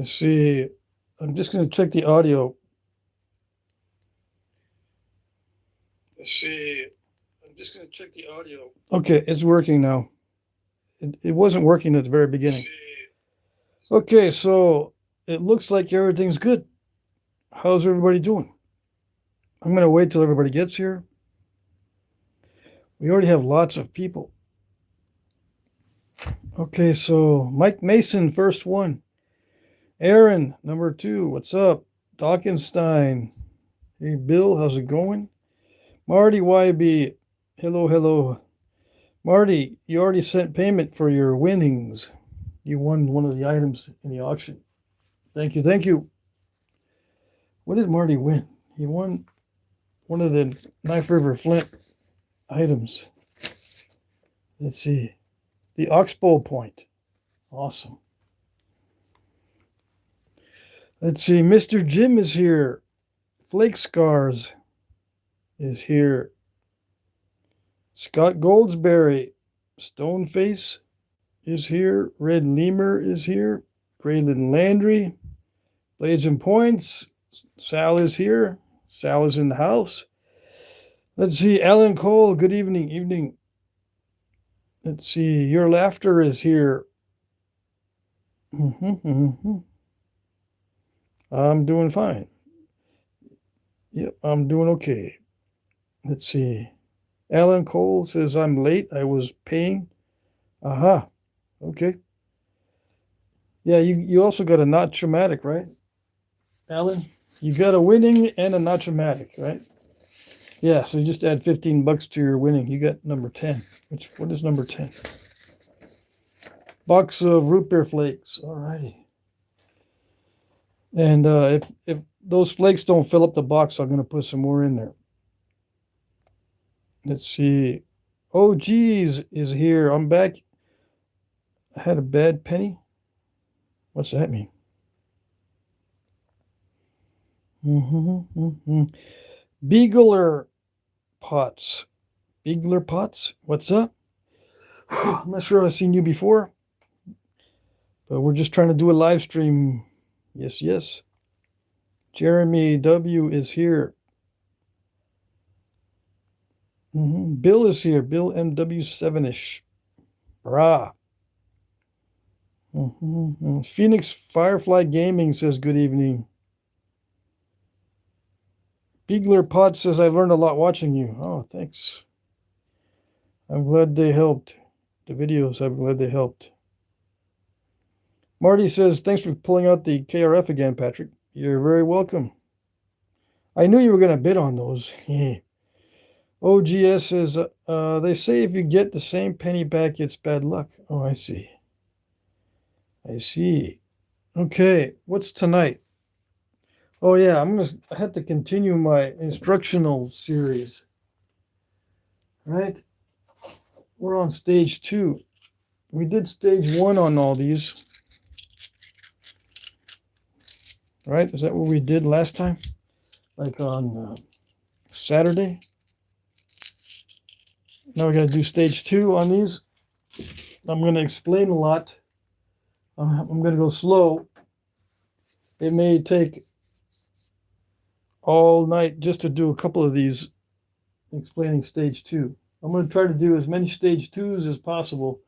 Let's see. I'm just going to check the audio. Let's see. I'm just going to check the audio. Okay, it's working now. It wasn't working at the very beginning. Okay, so it looks like everything's good. How's everybody doing? I'm going to wait till everybody gets here. We already have lots of people. Okay, so Mike Mason, first one. Aaron, number 2. What's up? Dawkinstein. Hey, Bill, how's it going? Marty YB. Hello, hello. Marty, you already sent payment for your winnings. You won one of the items in the auction. Thank you, thank you. What did Marty win? He won one of the Knife River Flint items. Let's see. The Oxbow point. Awesome. Let's see. Mr. Jim is here. Flake Scars is here. Scott Goldsberry. Stoneface is here. Red Lemur is here. Graylin Landry. Blades and Points. Sal is here. Sal is in the house. Let's see. Alan Cole. Good evening. Evening. Let's see. Your Laughter is here. I'm doing fine. Yep, I'm doing okay. Let's see. Alan Cole says, I'm late. I was paying. Aha. Okay. Yeah, you also got a not traumatic, right? Alan, you got a winning and a not traumatic, right? Yeah, so you just add $15 to your winning. You got number 10. What is number 10? Box of root beer flakes. All righty. And if those flakes don't fill up the box, I'm going to put some more in there. Let's see. Oh, geez, is here. I'm back. I had a bad penny. What's that mean? Beagler Pots. Beagler Pots, what's up? I'm not sure I've seen you before, but we're just trying to do a live stream. Yes, yes. Jeremy W. is here. Bill is here. Bill MW7-ish. Brah. Phoenix Firefly Gaming says good evening. Beagler Pot says, I learned a lot watching you. Oh, thanks. I'm glad they helped. The videos, I'm glad they helped. Marty says, thanks for pulling out the KRF again, Patrick. You're very welcome. I knew you were going to bid on those. OGS says, they say if you get the same penny back, it's bad luck. Oh, I see. I see. Okay, what's tonight? Oh yeah, I have to continue my instructional series. Right? We're on stage 2. We did stage 1 on all these. Right? Is that what we did last time? Like on Saturday? Now we got to do stage 2 on these. I'm going to explain a lot. I'm going to go slow. It may take all night just to do a couple of these explaining stage 2. I'm going to try to do as many stage 2s as possible.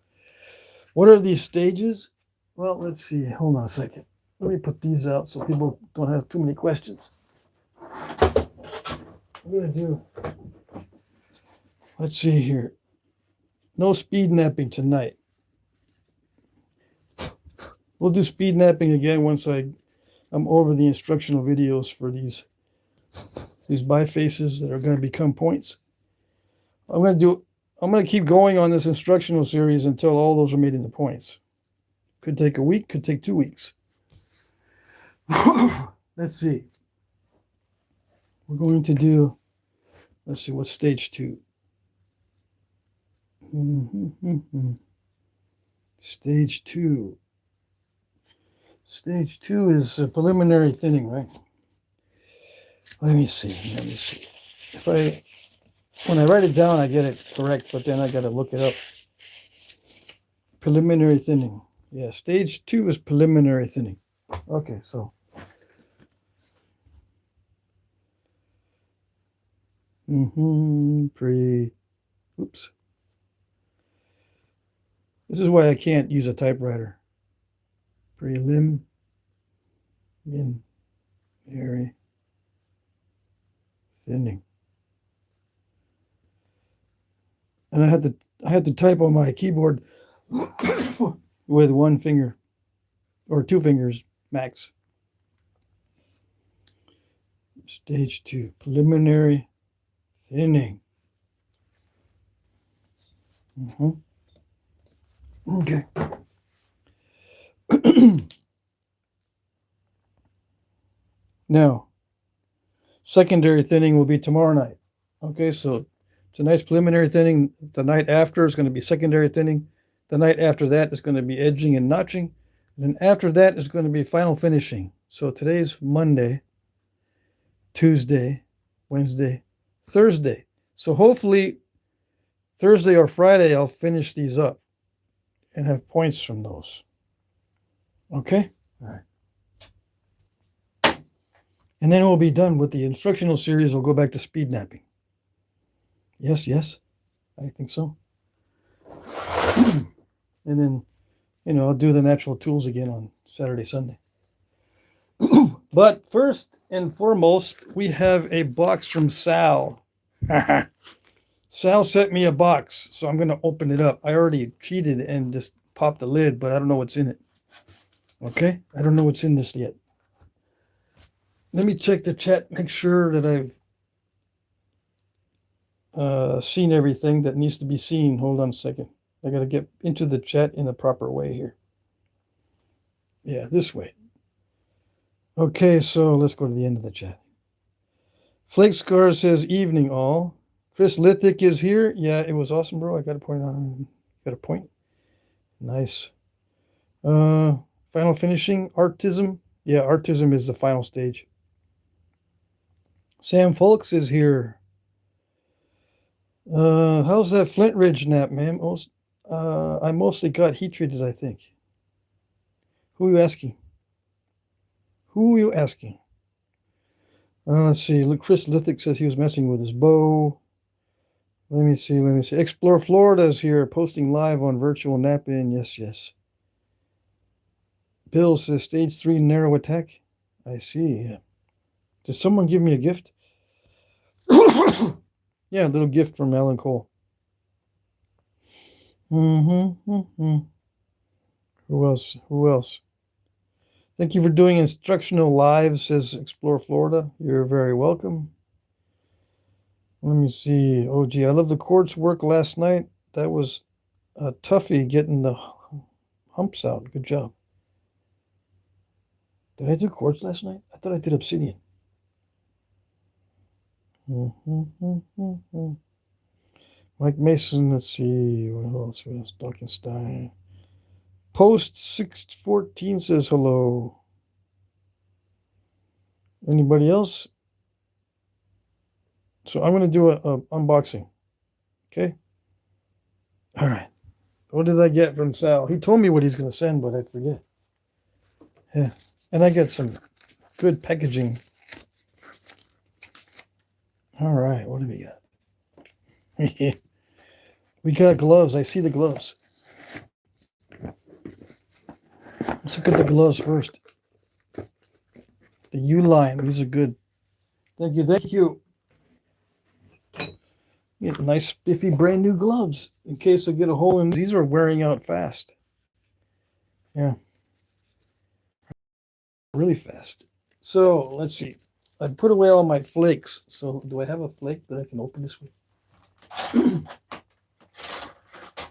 What are these stages? Well, let's see. Hold on a second. Let me put these out so people don't have too many questions. I'm going to do, let's see here. No speed napping tonight. We'll do speed napping again once I'm over the instructional videos for these bifaces that are going to become points. I'm going to keep going on this instructional series until all those are made into points. Could take a week, could take 2 weeks. Let's see. We're going to do, let's see, what's stage 2? Stage 2. Stage 2 is a preliminary thinning, right? Let me see. When I write it down, I get it correct, but then I got to look it up. Preliminary thinning. Yeah, stage 2 is preliminary thinning. Okay, so oops. This is why I can't use a typewriter. Preliminary thinning. And I had to type on my keyboard with one finger or two fingers max. Stage 2, preliminary thinning. Okay. Now, secondary thinning will be tomorrow night. Okay, so tonight's preliminary thinning. The night after is going to be secondary thinning. The night after that is going to be edging and notching. And then after that is going to be final finishing. So today's Monday, Tuesday, Wednesday, Thursday. So hopefully Thursday or Friday I'll finish these up and have points from those. Okay? All right. And then we'll be done with the instructional series. We'll go back to speed napping. Yes, I think so. And then, I'll do the natural tools again on Saturday, Sunday. But first and foremost, we have a box from Sal. Sal sent me a box, so I'm going to open it up. I already cheated and just popped the lid, but I don't know what's in it. Okay? I don't know what's in this yet. Let me check the chat, make sure that I've seen everything that needs to be seen. Hold on a second. I got to get into the chat in the proper way here. Yeah, this way. Okay, so let's go to the end of the chat. Flake Scar says, evening all. Chris Lithic is here. Yeah, it was awesome, bro. I got a point on. Got a point. Nice. Final finishing, artism. Yeah, artism is the final stage. Sam Folks is here. How's that Flint Ridge nap, man? I mostly got heat treated, I think. Who are you asking? Let's see. Look, Chris Lithic says he was messing with his bow. Let me see. Explore Florida is here, posting live on virtual nap-in. Yes. Bill says stage 3 narrow attack. I see. Yeah. Did someone give me a gift? Yeah, a little gift from Alan Cole. Who else? Thank you for doing instructional live, says Explore Florida. You're very welcome. Let me see. Oh, gee, I love the quartz work last night. That was a toughie getting the humps out. Good job. Did I do quartz last night? I thought I did obsidian. Mike Mason, let's see. What else? Dockenstein. Post 614 says hello. Anybody else? So I'm going to do a unboxing. Okay? All right. What did I get from Sal? He told me what he's going to send, but I forget. Yeah. And I get some good packaging. All right. What do we got? We got gloves. I see the gloves. Let's look at the gloves first. The U-line. These are good. Thank you. Get nice, spiffy, brand new gloves in case I get a hole in. These are wearing out fast. Yeah. Really fast. So, let's see. I put away all my flakes. So, do I have a flake that I can open this with?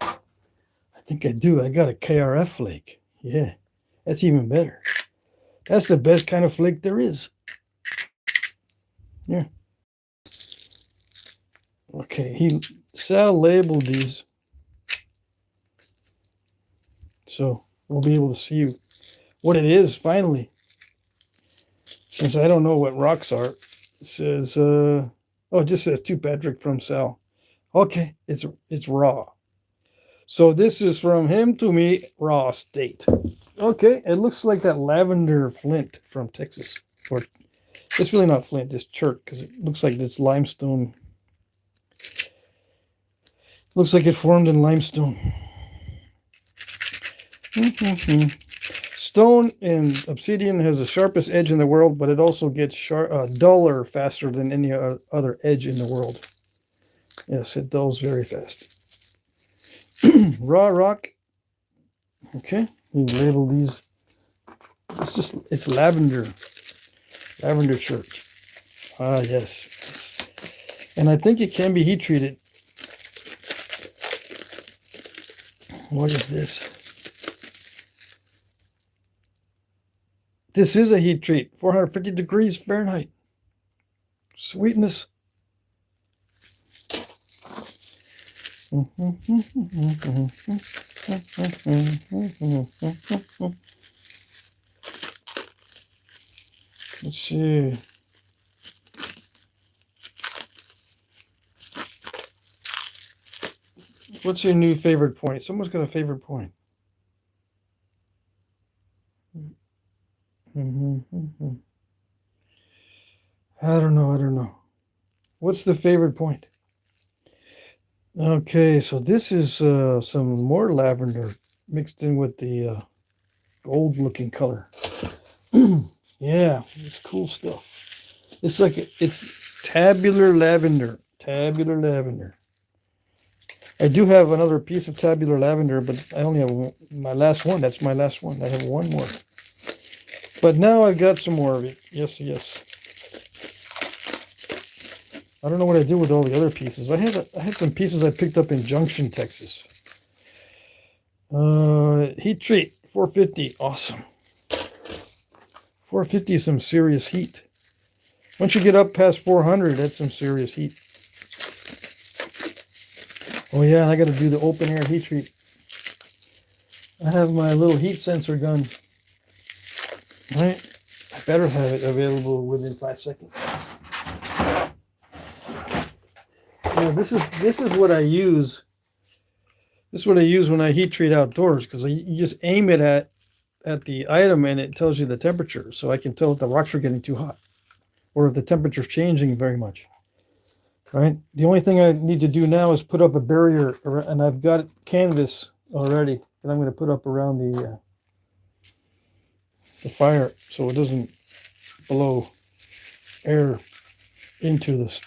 I think I do. I got a KRF flake. Yeah. That's even better. That's the best kind of flake there is. Yeah. Okay, Sal labeled these. So we'll be able to see what it is finally. Since I don't know what rocks are. It says, it just says to Patrick from Sal. Okay, it's raw. So this is from him to me, raw state. Okay, it looks like that lavender flint from Texas. Or it's really not flint, it's chert, because it looks like it's limestone. Looks like it formed in limestone. Stone and obsidian has the sharpest edge in the world, but it also gets duller faster than any other edge in the world. Yes, it dulls very fast. Raw rock. Okay, you can label these. It's lavender. Lavender chert. Ah, yes. And I think it can be heat treated. What is this? This is a heat treat. 450 degrees Fahrenheit. Sweetness. Let's see. What's your new favorite point? Someone's got a favorite point. I don't know. What's the favorite point? Okay, so this is some more lavender mixed in with the gold looking color. Yeah, it's cool stuff. It's like it's tabular lavender. Tabular lavender. I do have another piece of tabular lavender, but I only have my last one. That's my last one. I have one more. But now I've got some more of it. Yes, yes. I don't know what I did with all the other pieces. I had some pieces I picked up in Junction, Texas. Heat treat, 450. Awesome. 450 is some serious heat. Once you get up past 400, that's some serious heat. Oh yeah, and I got to do the open air heat treat. I have my little heat sensor gun. Right? I better have it available within 5 seconds. Yeah, this is what I use. This is what I use when I heat treat outdoors, because you just aim it at the item and it tells you the temperature, so I can tell if the rocks are getting too hot or if the temperature's changing very much. Right? The only thing I need to do now is put up a barrier, and I've got canvas already that I'm going to put up around the fire so it doesn't blow air into the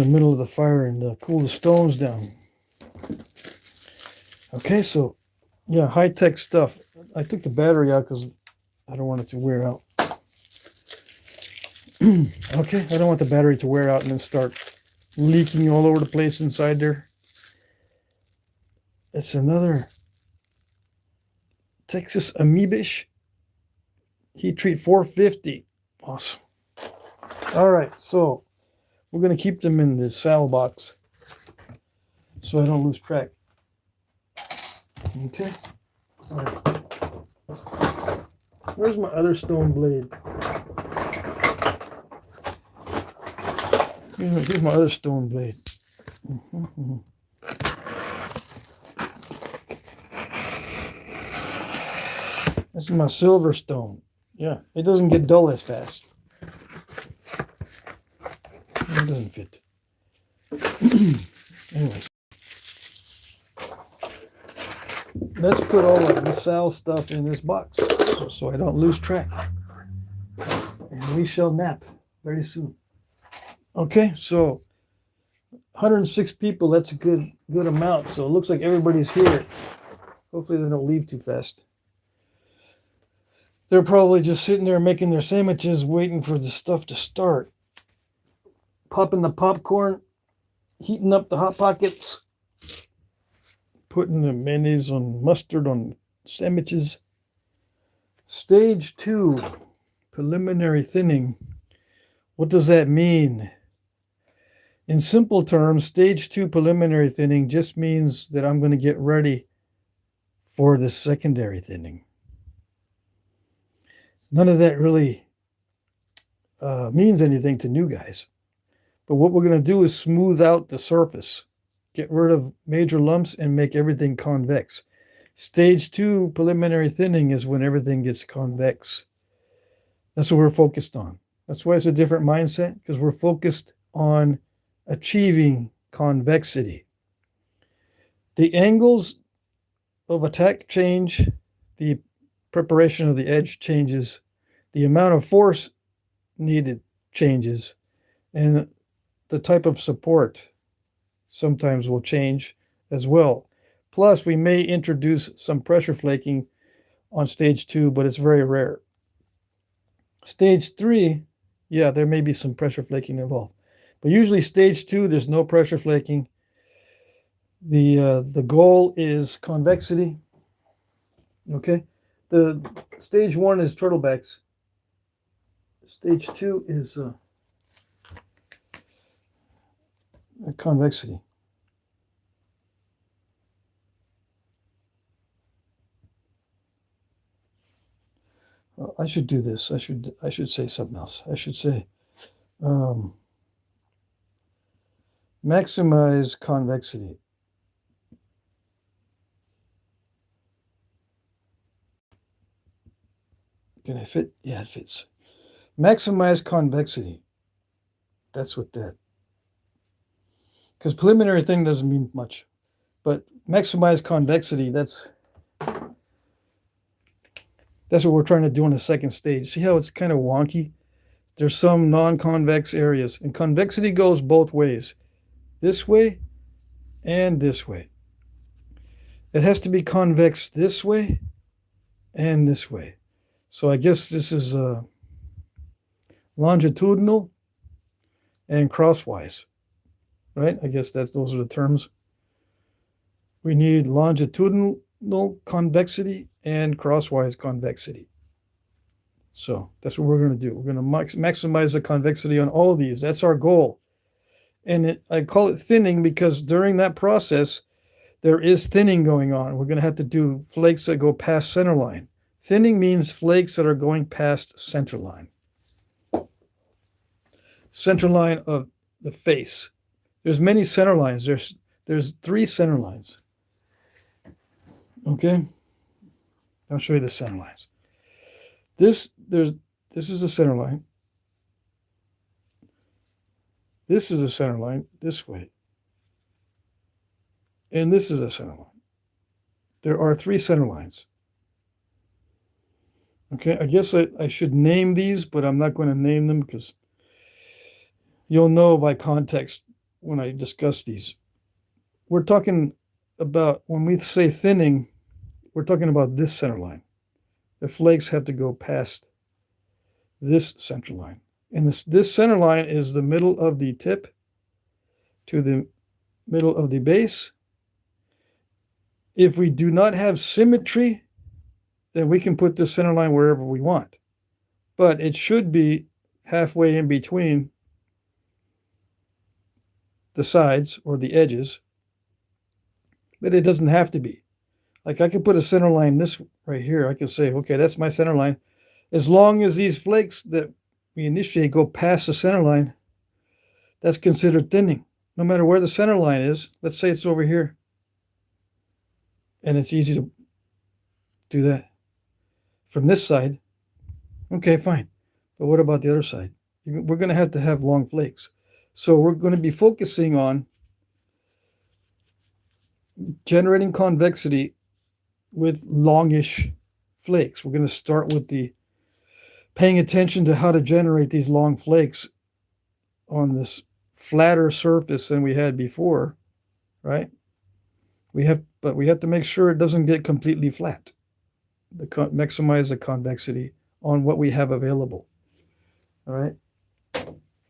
middle of the fire and cool the stones down. Okay, so yeah, high-tech stuff. I took the battery out because I don't want it to wear out. Okay, I don't want the battery to wear out and then start leaking all over the place inside there. It's another Texas Amoebish heat treat, 450. Awesome. All right, so we're going to keep them in the sal box so I don't lose track. Okay. All right. Where's my other stone blade? Here's my other stone blade. This is my silver stone. Yeah, it doesn't get dull as fast. It doesn't fit. Anyways. Let's put all of the sal stuff in this box so I don't lose track. And we shall nap very soon. Okay, so 106 people, that's a good amount. So it looks like everybody's here. Hopefully they don't leave too fast. They're probably just sitting there making their sandwiches, waiting for the stuff to start. Popping the popcorn, heating up the Hot Pockets, putting the mayonnaise on mustard on sandwiches. Stage 2, preliminary thinning. What does that mean? In simple terms, stage 2 preliminary thinning just means that I'm going to get ready for the secondary thinning. None of that really means anything to new guys. But what we're going to do is smooth out the surface get rid of major lumps and make everything convex. Stage 2 preliminary thinning is when everything gets convex. That's what we're focused on. That's why it's a different mindset, because we're focused on achieving convexity. The angles of attack change, the preparation of the edge changes, the amount of force needed changes, and the type of support sometimes will change as well. Plus, we may introduce some pressure flaking on stage 2, but it's very rare. Stage 3, yeah, there may be some pressure flaking involved. But usually stage 2, there's no pressure flaking. The goal is convexity. Okay? The stage 1 is turtlebacks. Stage 2 is convexity. Well, I should do this. I should say something else. I should say maximize convexity. Can it fit? Yeah, it fits. Maximize convexity. That's what that. Because preliminary thing doesn't mean much. But maximize convexity, that's what we're trying to do on the second stage. See how it's kind of wonky? There's some non-convex areas. And convexity goes both ways. This way and this way. It has to be convex this way and this way. So I guess this is longitudinal and crosswise, right? I guess those are the terms. We need longitudinal convexity and crosswise convexity. So that's what we're going to do. We're going to maximize the convexity on all of these. That's our goal. And I call it thinning because during that process, there is thinning going on. We're going to have to do flakes that go past center line. Thinning means flakes that are going past center line. Center line of the face. There's many center lines. There's 3 center lines. Okay? I'll show you the center lines. This is a center line. This is a center line this way. And this is a center line. There are 3 center lines. Okay, I guess I should name these, but I'm not going to name them because you'll know by context when I discuss these. We're talking about, when we say thinning, we're talking about this center line. The flakes have to go past this center line. And this center line is the middle of the tip to the middle of the base. If we do not have symmetry, then we can put this center line wherever we want. But it should be halfway in between the sides or the edges. But it doesn't have to be. Like I could put a center line this right here. I could say, okay, that's my center line. As long as these flakes that we initiate go past the center line, that's considered thinning. No matter where the center line is, let's say it's over here. And it's easy to do that. From this side, okay, fine. But what about the other side? We're going to have long flakes. So we're going to be focusing on generating convexity with longish flakes. We're going to start with paying attention to how to generate these long flakes on this flatter surface than we had before, right? But we have to make sure it doesn't get completely flat. Maximize the convexity on what we have available. All right.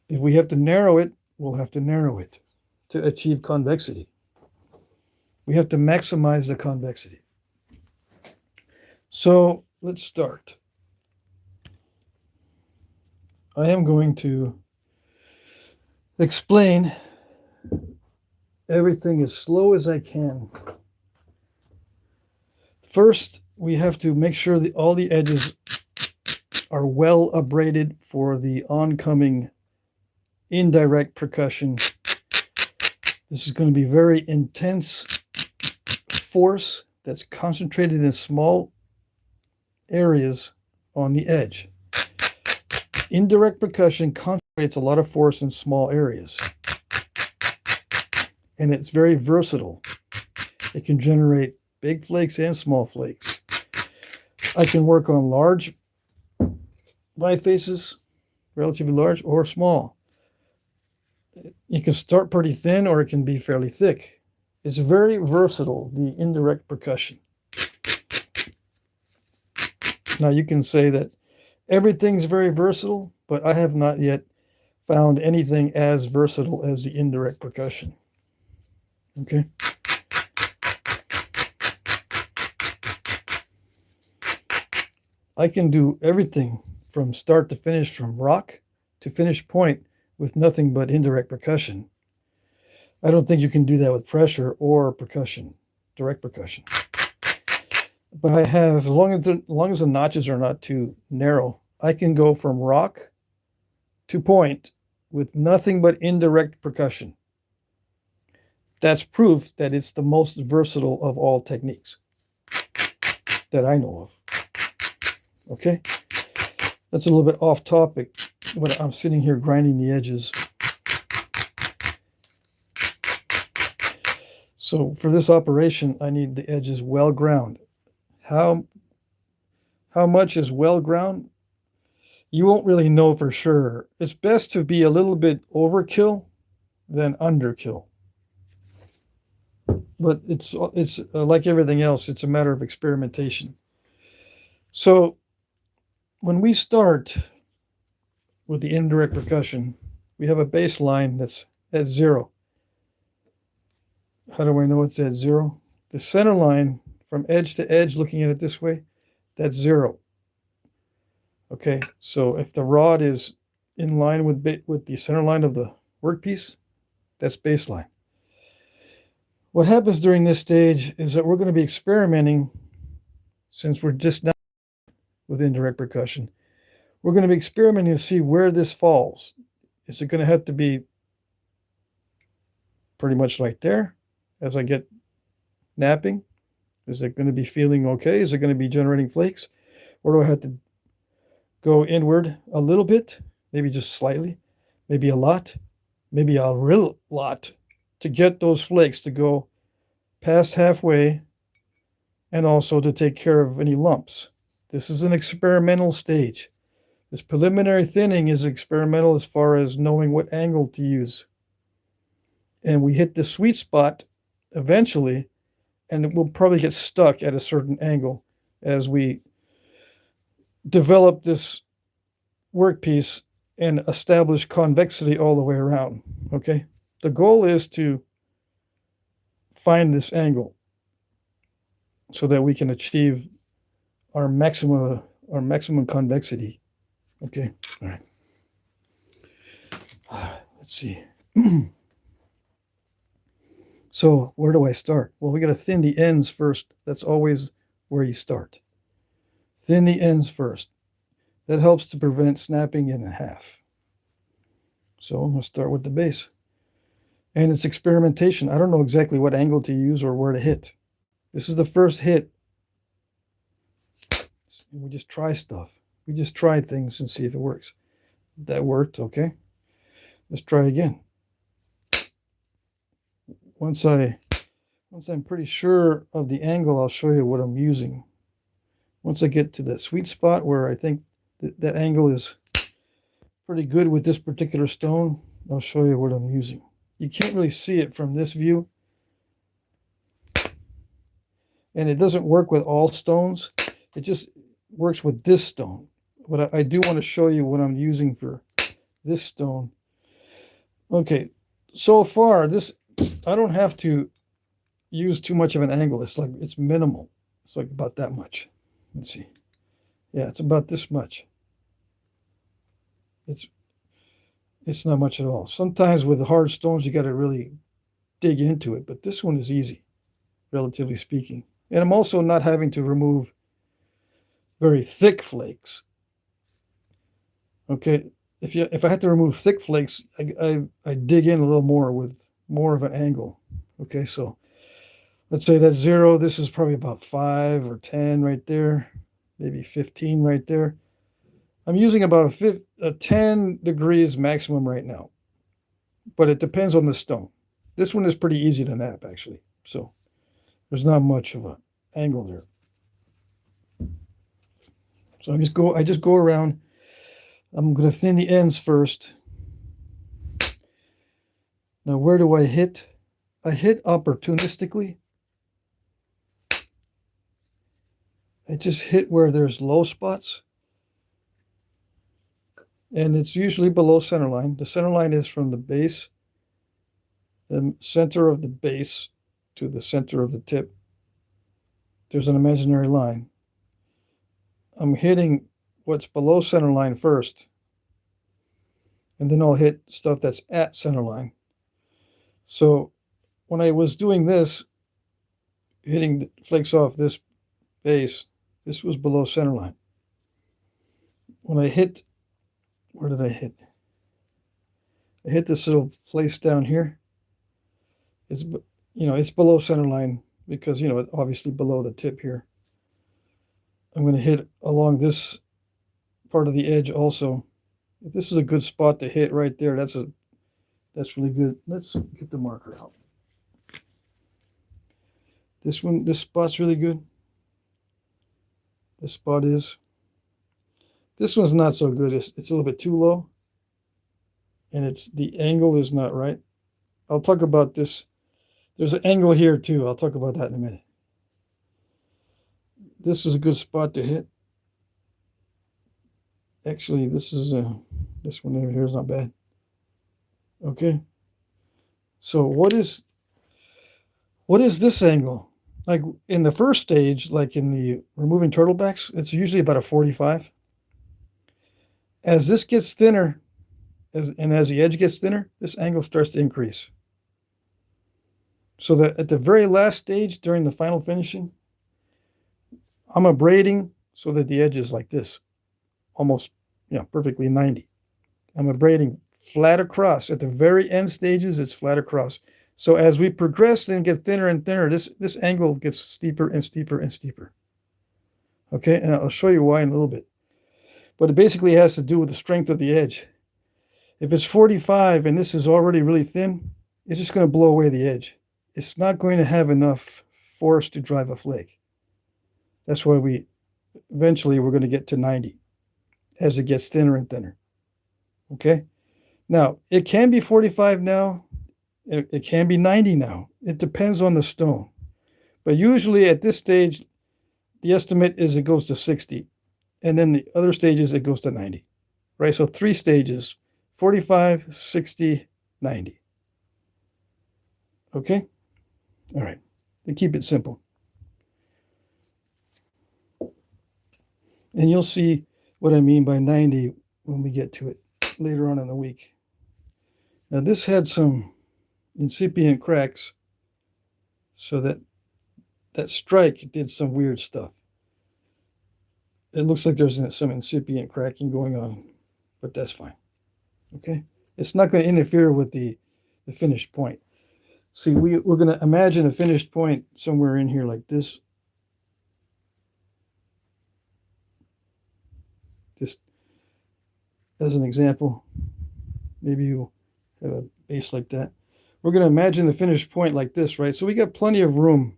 If we have to narrow it, we'll have to narrow it to achieve convexity. We have to maximize the convexity. So let's start. I am going to explain everything as slow as I can. First, we have to make sure that all the edges are well abraded for the oncoming indirect percussion This is going to be very intense force that's concentrated in small areas on the edge. Indirect percussion concentrates a lot of force in small areas. And it's very versatile. It can generate big flakes and small flakes. I can work on large bifaces, relatively large, or small. You can start pretty thin or it can be fairly thick. It's very versatile, the indirect percussion. Now you can say that everything's very versatile, but I have not yet found anything as versatile as the indirect percussion. Okay. I can do everything from start to finish, from rock to finish point, with nothing but indirect percussion. I don't think you can do that with pressure or percussion, direct percussion. But I have, as long as the notches are not too narrow, I can go from rock to point with nothing but indirect percussion. That's proof that it's the most versatile of all techniques that I know of. Okay? That's a little bit off topic, but I'm sitting here grinding the edges. So for this operation, I need the edges well ground. How much is well ground? You won't really know for sure. It's best to be a little bit overkill than underkill. But it's like everything else, it's a matter of experimentation. So when we start with the indirect percussion, we have a baseline that's at 0. How do I know it's at 0? The center line from edge to edge, looking at it this way, that's 0. Okay, so if the rod is in line with the center line of the workpiece, that's baseline. What happens during this stage is that we're going to be experimenting, since we're just now with indirect percussion, we're going to be experimenting to see where this falls. Is it going to have to be pretty much right there as I get knapping? Is it going to be feeling okay? Is it going to be generating flakes? Or do I have to go inward a little bit, maybe just slightly, maybe a lot, maybe a real lot, to get those flakes to go past halfway and also to take care of any lumps? This is an experimental stage. This preliminary thinning is experimental as far as knowing what angle to use. And we hit the sweet spot eventually, and it will probably get stuck at a certain angle as we develop this workpiece and establish convexity all the way around. Okay? The goal is to find this angle so that we can achieve our maximum convexity. Okay, all right. Let's see. So where do I start? Well, we got to thin the ends first. That's always where you start. Thin the ends first. That helps to prevent snapping in half. So I'm going to start with the base. And it's experimentation. I don't know exactly what angle to use or where to hit. This is the first hit. And we just try stuff. We just try things and see if it works. That worked, okay. Let's try again. Once I'm pretty sure of the angle, I'll show you what I'm using. Once I get to that sweet spot where I think that angle is pretty good with this particular stone, I'll show you what I'm using. You can't really see it from this view. And it doesn't work with all stones. It just works with this stone. But I do want to show you what I'm using for this stone. Okay, so far I don't have to use too much of an angle. It's minimal. It's like about that much. Let's see. Yeah, it's about this much. It's not much at all. Sometimes with hard stones you got to really dig into it, but this one is easy, relatively speaking. And I'm also not having to remove very thick flakes. Okay, if I had to remove thick flakes, I dig in a little more with more of an angle. Okay, so let's say that's 0. This is probably about 5 or 10 right there, maybe 15 right there. I'm using about a 10 degrees maximum right now, but it depends on the stone. This one is pretty easy to knap, actually, so there's not much of an angle there. So I just go around. I'm going to thin the ends first. Now, where do I hit? I hit opportunistically. I just hit where there's low spots. And it's usually below center line. The center line is from the base, the center of the base to the center of the tip. There's an imaginary line. I'm hitting what's below center line first. And then I'll hit stuff that's at center line. So when I was doing this, hitting the flakes off this base, this was below center line. When I hit, where did I hit? I hit this little place down here. It's, it's below center line because, it's obviously below the tip here. I'm going to hit along this part of the edge also. If this is a good spot to hit right there, that's really good. Let's get the marker out. This spot's really good. This spot is. This one's not so good. It's a little bit too low. And the angle is not right. I'll talk about this. There's an angle here too. I'll talk about that in a minute. This is a good spot to hit. Actually, this one over here is not bad. Okay. So what is this angle? Like in the first stage, like in the removing turtlebacks, it's usually about a 45. As this gets thinner, as the edge gets thinner, this angle starts to increase. So that at the very last stage during the final finishing, I'm abrading so that the edge is like this, almost, perfectly 90. I'm abrading flat across. At the very end stages, it's flat across. So as we progress and get thinner and thinner, this angle gets steeper and steeper and steeper. Okay, and I'll show you why in a little bit. But it basically has to do with the strength of the edge. If it's 45 and this is already really thin, it's just going to blow away the edge. It's not going to have enough force to drive a flake. That's why eventually we're going to get to 90 as it gets thinner and thinner. Okay? Now, it can be 45 now. It can be 90 now. It depends on the stone. But usually at this stage, the estimate is it goes to 60. And then the other stages, it goes to 90. Right? So 3 stages, 45, 60, 90. Okay? All right. To keep it simple. And you'll see what I mean by 90 when we get to it later on in the week. Now this had some incipient cracks, so that strike did some weird stuff. It looks like there's some incipient cracking going on, but that's fine. Okay? It's not going to interfere with the finished point. See, we're going to imagine a finished point somewhere in here like this. Just as an example, maybe you have a base like that. We're going to imagine the finished point like this, right? So we got plenty of room.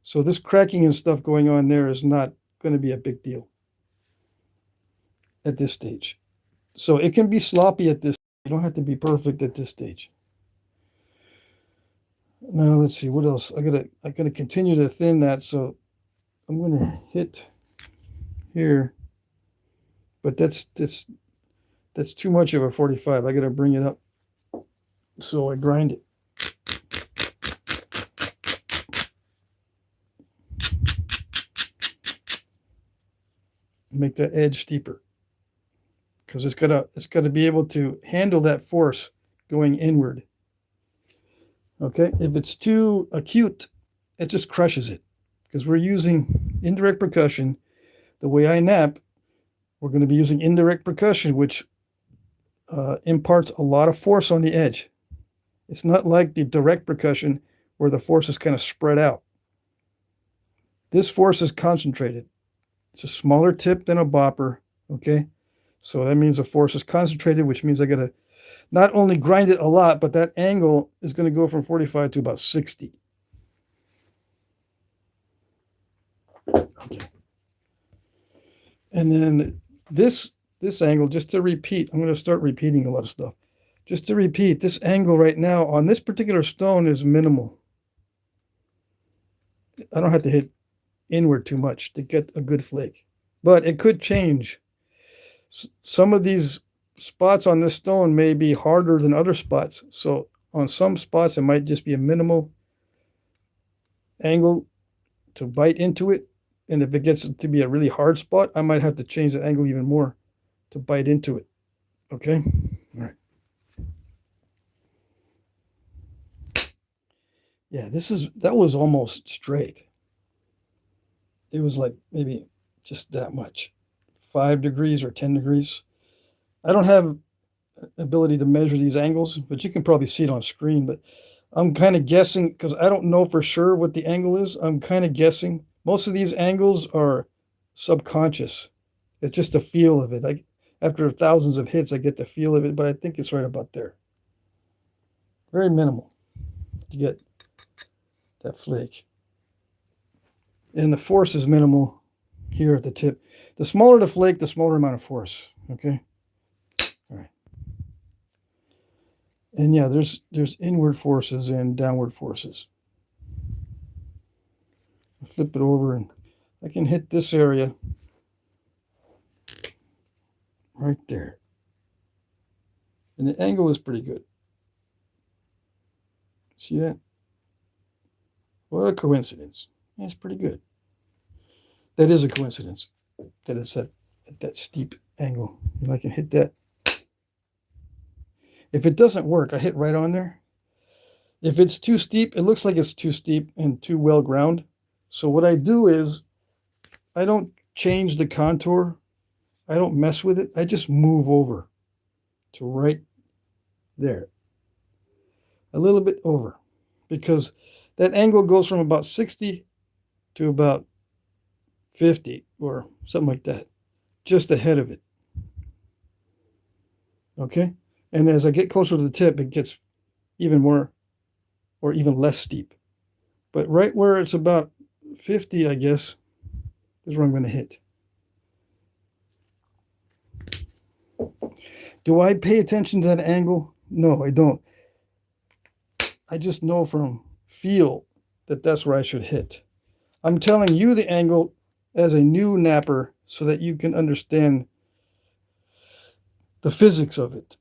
So this cracking and stuff going on there is not going to be a big deal at this stage. So it can be sloppy at this. You don't have to be perfect at this stage. Now let's see what else. I gotta continue to thin that. So I'm gonna hit here, but that's too much of a 45. I gotta bring it up. So I grind it. Make that edge steeper, because it's gotta be able to handle that force going inward. Okay, if it's too acute, it just crushes it, because we're using indirect percussion. The way I knap, we're going to be using indirect percussion, which imparts a lot of force on the edge. It's not like the direct percussion where the force is kind of spread out. This force is concentrated. It's a smaller tip than a bopper, okay? So that means the force is concentrated, which means I got to not only grind it a lot, but that angle is going to go from 45 to about 60. Okay. And then this angle, just to repeat, I'm going to start repeating a lot of stuff. Just to repeat, this angle right now on this particular stone is minimal. I don't have to hit inward too much to get a good flake, but it could change. Some of these spots on this stone may be harder than other spots. So on some spots, it might just be a minimal angle to bite into it. And if it gets to be a really hard spot, I might have to change the angle even more to bite into it. Okay? All right. Yeah, that was almost straight. It was like maybe just that much. 5 degrees or 10 degrees. I don't have ability to measure these angles, but you can probably see it on screen. But I'm kind of guessing, because I don't know for sure what the angle is. I'm kind of guessing. Most of these angles are subconscious. It's just the feel of it. Like after thousands of hits, I get the feel of it, but I think it's right about there. Very minimal to get that flake. And the force is minimal here at the tip. The smaller the flake, the smaller amount of force. Okay. All right. And yeah, there's inward forces and downward forces. I flip it over and I can hit this area right there. And the angle is pretty good. See that? What a coincidence. That's pretty good. That is a coincidence that it's at that steep angle. And I can hit that. If it doesn't work, I hit right on there. If it's too steep, it looks like it's too steep and too well ground. So what I do is I don't change the contour. I don't mess with it. I just move over to right there. A little bit over, because that angle goes from about 60 to about 50 or something like that, just ahead of it. Okay? And as I get closer to the tip, it gets even more or even less steep. But right where it's about 50, I guess, is where I'm going to hit. Do I pay attention to that angle? No, I don't. I just know from feel that that's where I should hit. I'm telling you the angle as a new napper so that you can understand the physics of it.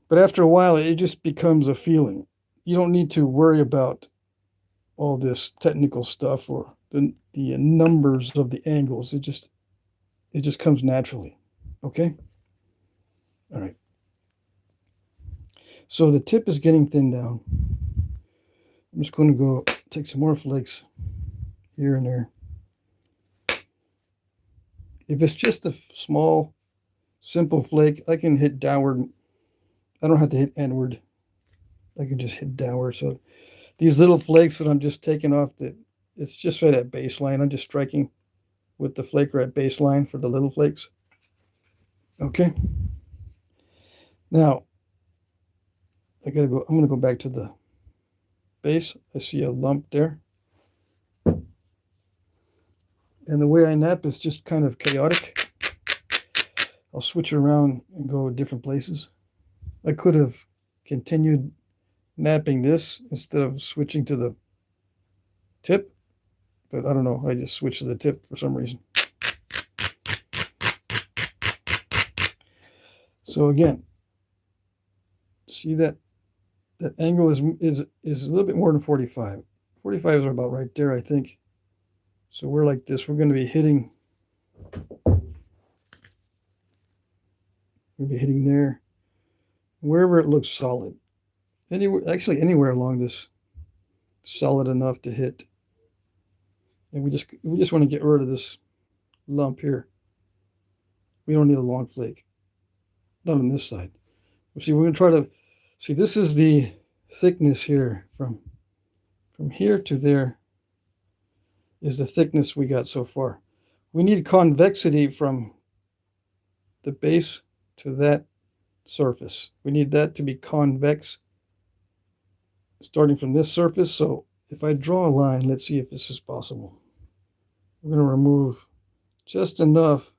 But after a while, it just becomes a feeling. You don't need to worry about all this technical stuff or the numbers of the angles. It just comes naturally. Okay? All right. So the tip is getting thinned down. I'm just going to go take some more flakes here and there. If it's just a small, simple flake, I can hit downward. I don't have to hit inward. I can just hit downward. So these little flakes that I'm just taking off, it's just right at baseline. I'm just striking with the flaker at baseline for the little flakes. Okay. Now, I'm going to go back to the base. I see a lump there. And the way I nap is just kind of chaotic. I'll switch around and go different places. I could have continued napping this instead of switching to the tip, but I don't know. I just switched to the tip for some reason. So again, see that angle is a little bit more than 45. 45 is about right there, I think. So we're like this. We're going to be hitting. We'll be hitting there, wherever it looks solid. Anywhere along this, solid enough to hit. And we just want to get rid of this lump here. We don't need a long flake. Not on this side. See, we're going to try to see. This is the thickness here from here to there is the thickness we got so far. We need convexity from the base to that surface. We need that to be convex starting from this surface. So if I draw a line, let's see if this is possible. We're going to remove just enough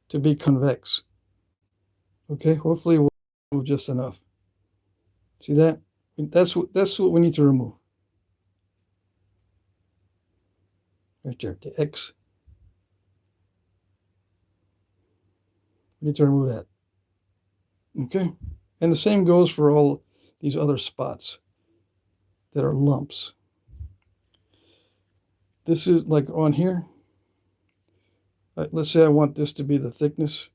to be convex. Okay, hopefully we'll remove just enough. See that? That's what we need to remove. Right there, the X. We need to remove that. Okay, and the same goes for all these other spots that are lumps. This is like on here. Let's say I want this to be the thickness.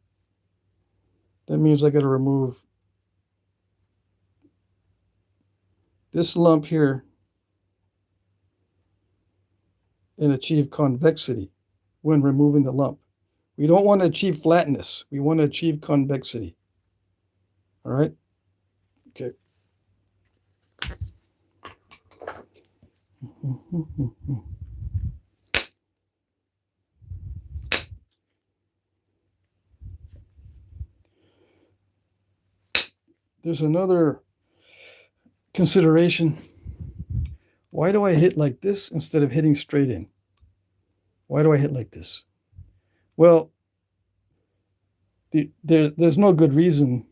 That means I got to remove this lump here and achieve convexity when removing the lump. We don't want to achieve flatness. We want to achieve convexity. All right? Okay. There's another consideration. Why do I hit like this instead of hitting straight in? Why do I hit like this? Well, there's no good reason,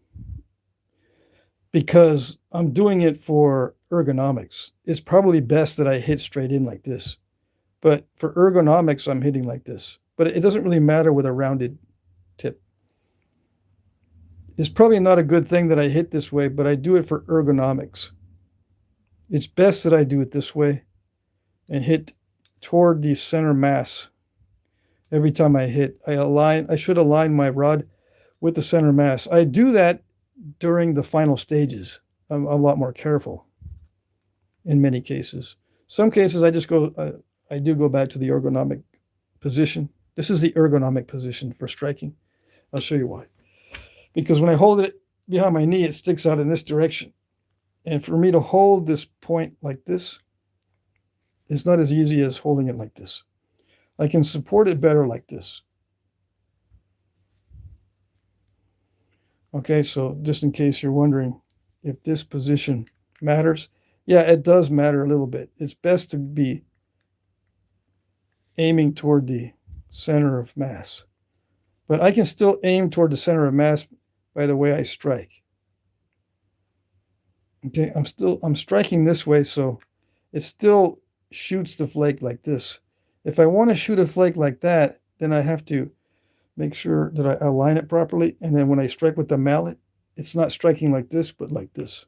because I'm doing it for ergonomics. It's probably best that I hit straight in like this. But for ergonomics, I'm hitting like this. But it doesn't really matter with a rounded tip. It's probably not a good thing that I hit this way, but I do it for ergonomics. It's best that I do it this way and hit toward the center mass. Every time I hit, I should align my rod with the center mass. I do that during the final stages. I'm a lot more careful in many cases. Some cases I just go, I do go back to the ergonomic position. This is the ergonomic position for striking. I'll show you why. Because when I hold it behind my knee, it sticks out in this direction. And for me to hold this point like this, it's not as easy as holding it like this. I can support it better like this. Okay, so just in case you're wondering if this position matters, yeah, it does matter a little bit. It's best to be aiming toward the center of mass. But I can still aim toward the center of mass by the way I strike. Okay, I'm striking this way, so it still shoots the flake like this. If I want to shoot a flake like that, then I have to make sure that I align it properly. And then when I strike with the mallet, it's not striking like this, but like this.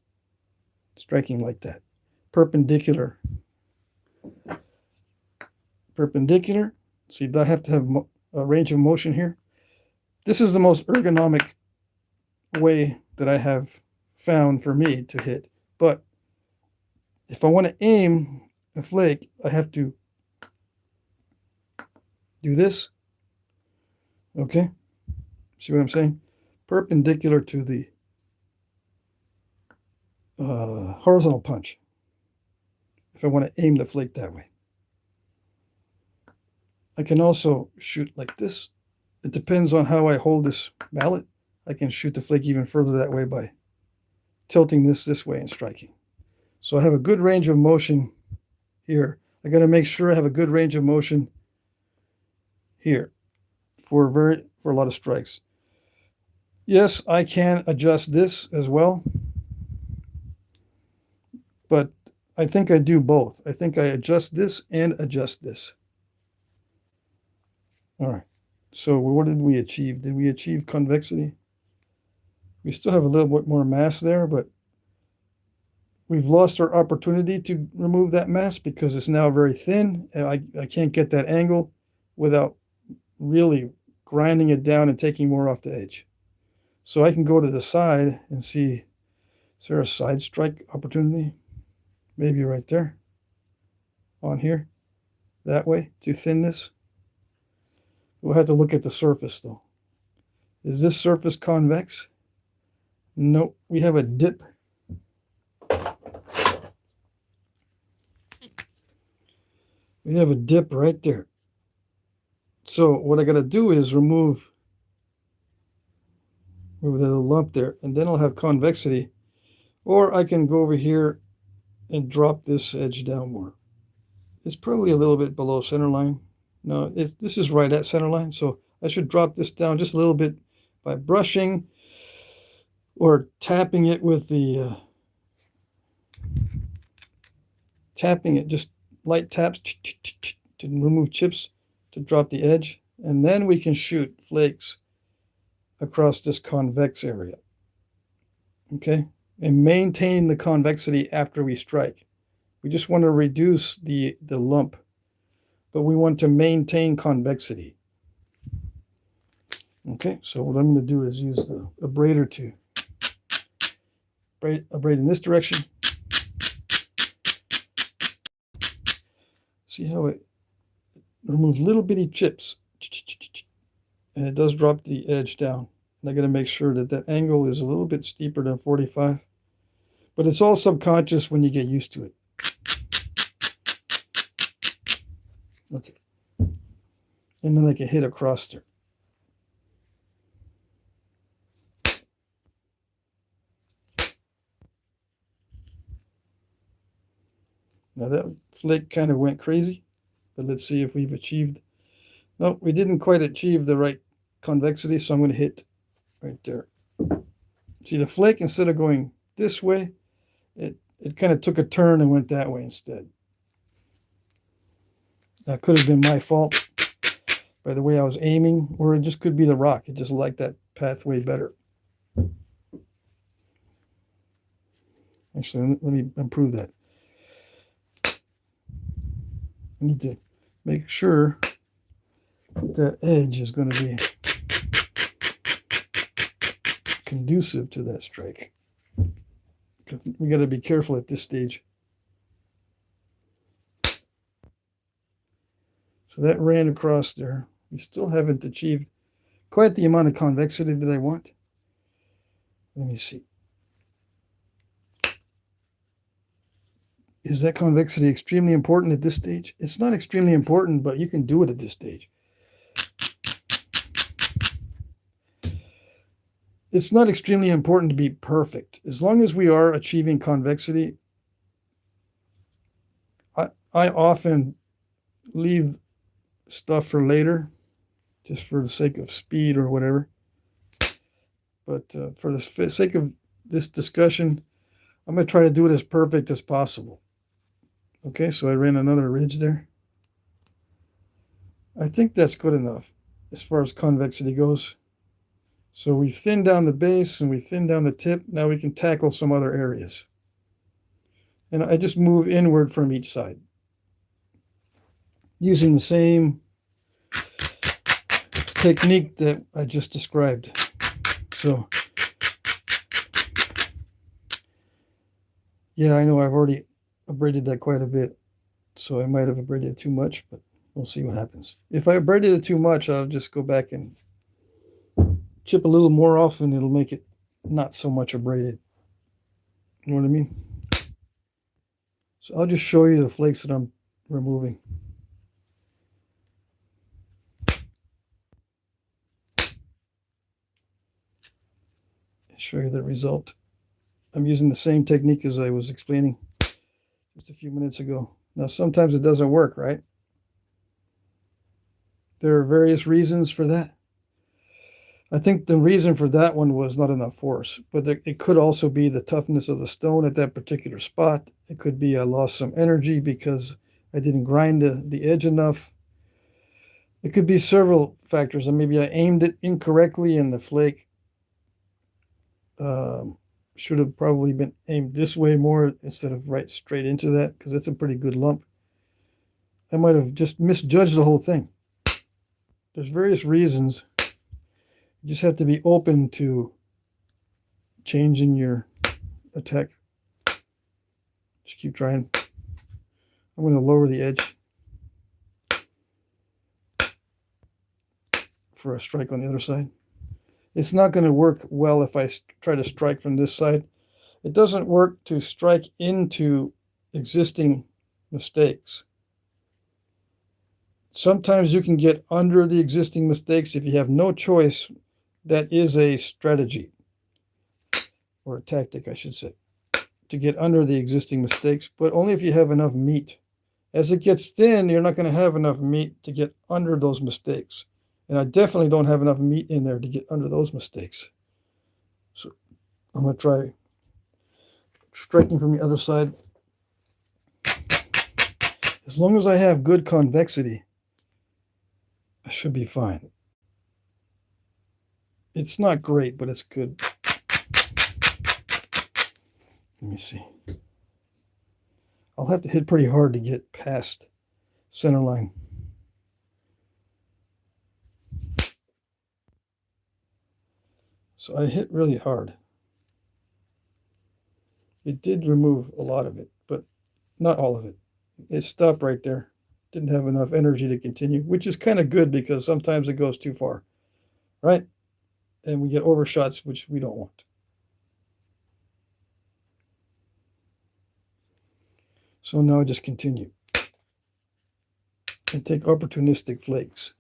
Striking like that. Perpendicular. Perpendicular. See, I have to have a range of motion here. This is the most ergonomic way that I have found for me to hit. But if I want to aim a flake, I have to do this. Okay? See what I'm saying? Perpendicular to the horizontal punch. If I want to aim the flake that way. I can also shoot like this. It depends on how I hold this mallet. I can shoot the flake even further that way by tilting this way and striking. So I have a good range of motion here. I got to make sure I have a good range of motion here for a lot of strikes. Yes, I can adjust this as well, but I think I do both. I think I adjust this and adjust this. All right. So what did we achieve? Did we achieve convexity? We still have a little bit more mass there, but we've lost our opportunity to remove that mass because it's now very thin, and I can't get that angle without really grinding it down and taking more off the edge. So I can go to the side and see, is there a side strike opportunity? Maybe right there, on here, that way, to thin this. We'll have to look at the surface though. Is this surface convex? Nope, we have a dip. We have a dip right there. So what I got to do is remove that little lump there, and then I'll have convexity. Or I can go over here and drop this edge down more. It's probably a little bit below center line. No, this is right at center line, so I should drop this down just a little bit by brushing or tapping it with the tapping it, just light taps to remove chips, to drop the edge, and then we can shoot flakes across this convex area. Okay, and maintain the convexity after we strike. We just want to reduce the lump, but we want to maintain convexity. Okay, so what I'm going to do is use the abrader to abrade in this direction. See how it removes little bitty chips, and it does drop the edge down. And I got to make sure that that angle is a little bit steeper than 45, but it's all subconscious when you get used to it. Okay, and then I can hit across there. Now that flake kind of went crazy, but let's see if we've achieved. No, we didn't quite achieve the right convexity, so I'm going to hit right there. See, the flake, instead of going this way, it kind of took a turn and went that way instead. That could have been my fault by the way I was aiming, or it just could be the rock. It just liked that pathway better. Actually, let me improve that. I need to make sure that edge is going to be conducive to that strike. We got to be careful at this stage. So that ran across there. We still haven't achieved quite the amount of convexity that I want. Let me see. Is that convexity extremely important at this stage? It's not extremely important, but you can do it at this stage. It's not extremely important to be perfect. As long as we are achieving convexity, I often leave stuff for later, just for the sake of speed or whatever. But for the sake of this discussion, I'm going to try to do it as perfect as possible. Okay, so I ran another ridge there. I think that's good enough as far as convexity goes. So we've thinned down the base and we thinned down the tip. Now we can tackle some other areas. And I just move inward from each side, using the same technique that I just described. So, yeah, I know I've already abraded that quite a bit, so I might have abraded it too much, but we'll see what happens. If I abraded it too much, I'll just go back and chip a little more off, and it'll make it not so much abraded. You know what I mean? So I'll just show you the flakes that I'm removing. Show you the result. I'm using the same technique as I was explaining just a few minutes ago. Now, sometimes it doesn't work, right? There are various reasons for that. I think the reason for that one was not enough force, but it could also be the toughness of the stone at that particular spot. It could be I lost some energy because I didn't grind the edge enough. It could be several factors, and maybe I aimed it incorrectly and the flake should have probably been aimed this way more instead of right straight into that, because it's a pretty good lump. I might have just misjudged the whole thing. There's various reasons. You just have to be open to changing your attack. Just keep trying. I'm going to lower the edge for a strike on the other side. It's not going to work well if I try to strike from this side. It doesn't work to strike into existing mistakes. Sometimes you can get under the existing mistakes if you have no choice. That is a strategy, or a tactic, I should say, to get under the existing mistakes, but only if you have enough meat. As it gets thin, you're not going to have enough meat to get under those mistakes. And I definitely don't have enough meat in there to get under those mistakes. So I'm going to try striking from the other side. As long as I have good convexity, I should be fine. It's not great, but it's good. Let me see. I'll have to hit pretty hard to get past center line. So I hit really hard. It did remove a lot of it, but not all of it. It stopped right there. Didn't have enough energy to continue, which is kind of good because sometimes it goes too far, right? And we get overshots, which we don't want. So now I just continue and take opportunistic flakes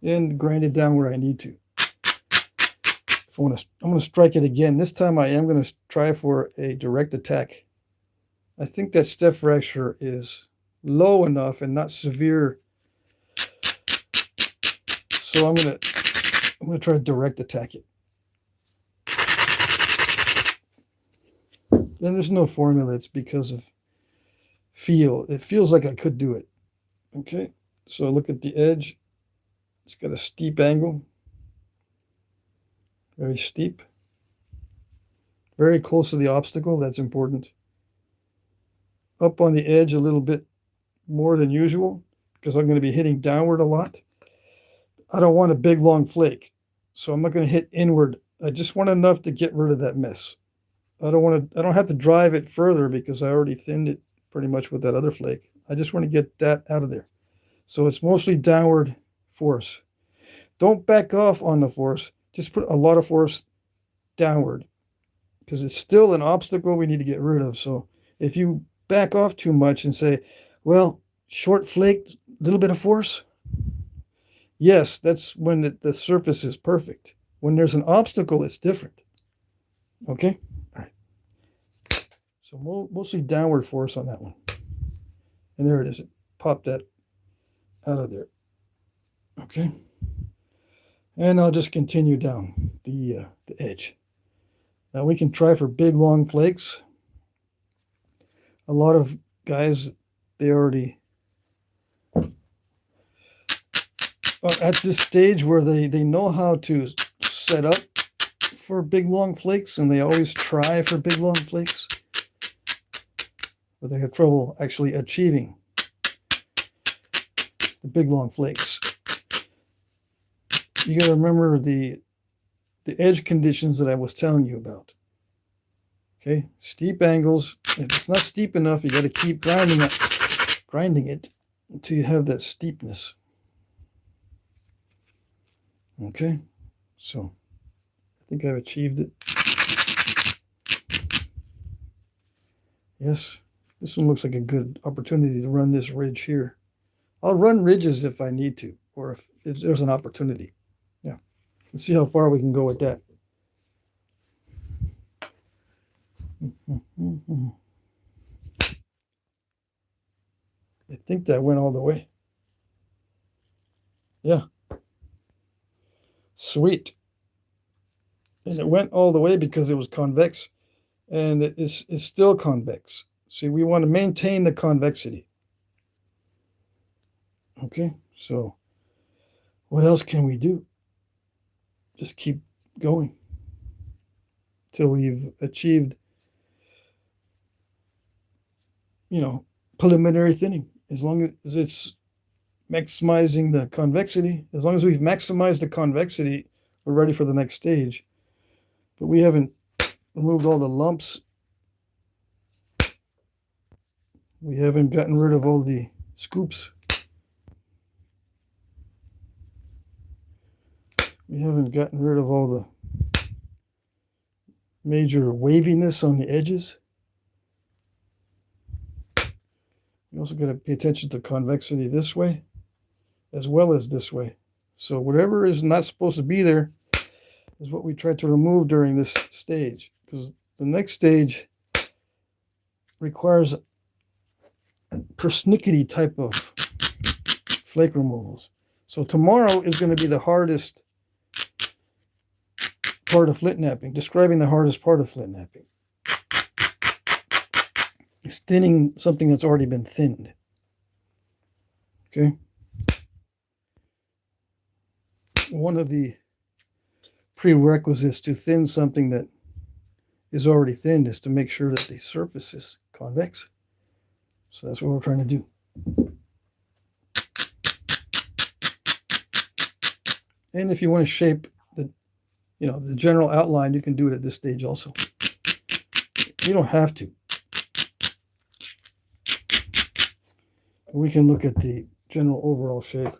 and grind it down where I need to. If I'm going to strike it again. This time I am going to try for a direct attack. I think that step fracture is low enough and not severe. So I'm going to try to direct attack it. And there's no formula. It's because of feel. It feels like I could do it. Okay, so look at the edge. It's got a steep angle. Very steep. Very close to the obstacle. That's important. Up on the edge a little bit more than usual because I'm going to be hitting downward a lot. I don't want a big long flake, so I'm not going to hit inward. I just want enough to get rid of that mess. I don't have to drive it further because I already thinned it pretty much with that other flake. I just want to get that out of there. So it's mostly downward force. Don't back off on the force. Just put a lot of force downward because it's still an obstacle we need to get rid of. So if you back off too much and say, well, short flake, little bit of force. Yes, that's when the surface is perfect. When there's an obstacle, it's different. Okay? All right. So mostly downward force on that one. And there it is. It popped that out of there. Okay? And I'll just continue down the edge. Now we can try for big, long flakes. A lot of guys, they already are at this stage where they know how to set up for big, long flakes, and they always try for big, long flakes. But they have trouble actually achieving the big, long flakes. You got to remember the edge conditions that I was telling you about. Okay, steep angles. If it's not steep enough, you got to keep grinding it until you have that steepness. Okay, so I think I've achieved it. Yes, this one looks like a good opportunity to run this ridge here. I'll run ridges if I need to, or if there's an opportunity. Yeah, let's see how far we can go with that. I think that went all the way. Yeah. Sweet. And it went all the way because it was convex, and it's still convex. See, we want to maintain the convexity. Okay, so what else can we do? Just keep going till we've achieved, preliminary thinning. As long as it's maximizing the convexity, as long as we've maximized the convexity, we're ready for the next stage. But we haven't removed all the lumps. We haven't gotten rid of all the scoops. We haven't gotten rid of all the major waviness on the edges. You also got to pay attention to convexity this way. as well as this way. So whatever is not supposed to be there is what we try to remove during this stage, because the next stage requires a persnickety type of flake removals. So tomorrow is going to be the hardest part of Flintknapping, describing the hardest part of Flintknapping. It's thinning something that's already been thinned. Okay. One of the prerequisites to thin something that is already thinned is to make sure that the surface is convex. So that's what we're trying to do. And if you want to shape the, the general outline, you can do it at this stage also. You don't have to. We can look at the general overall shape.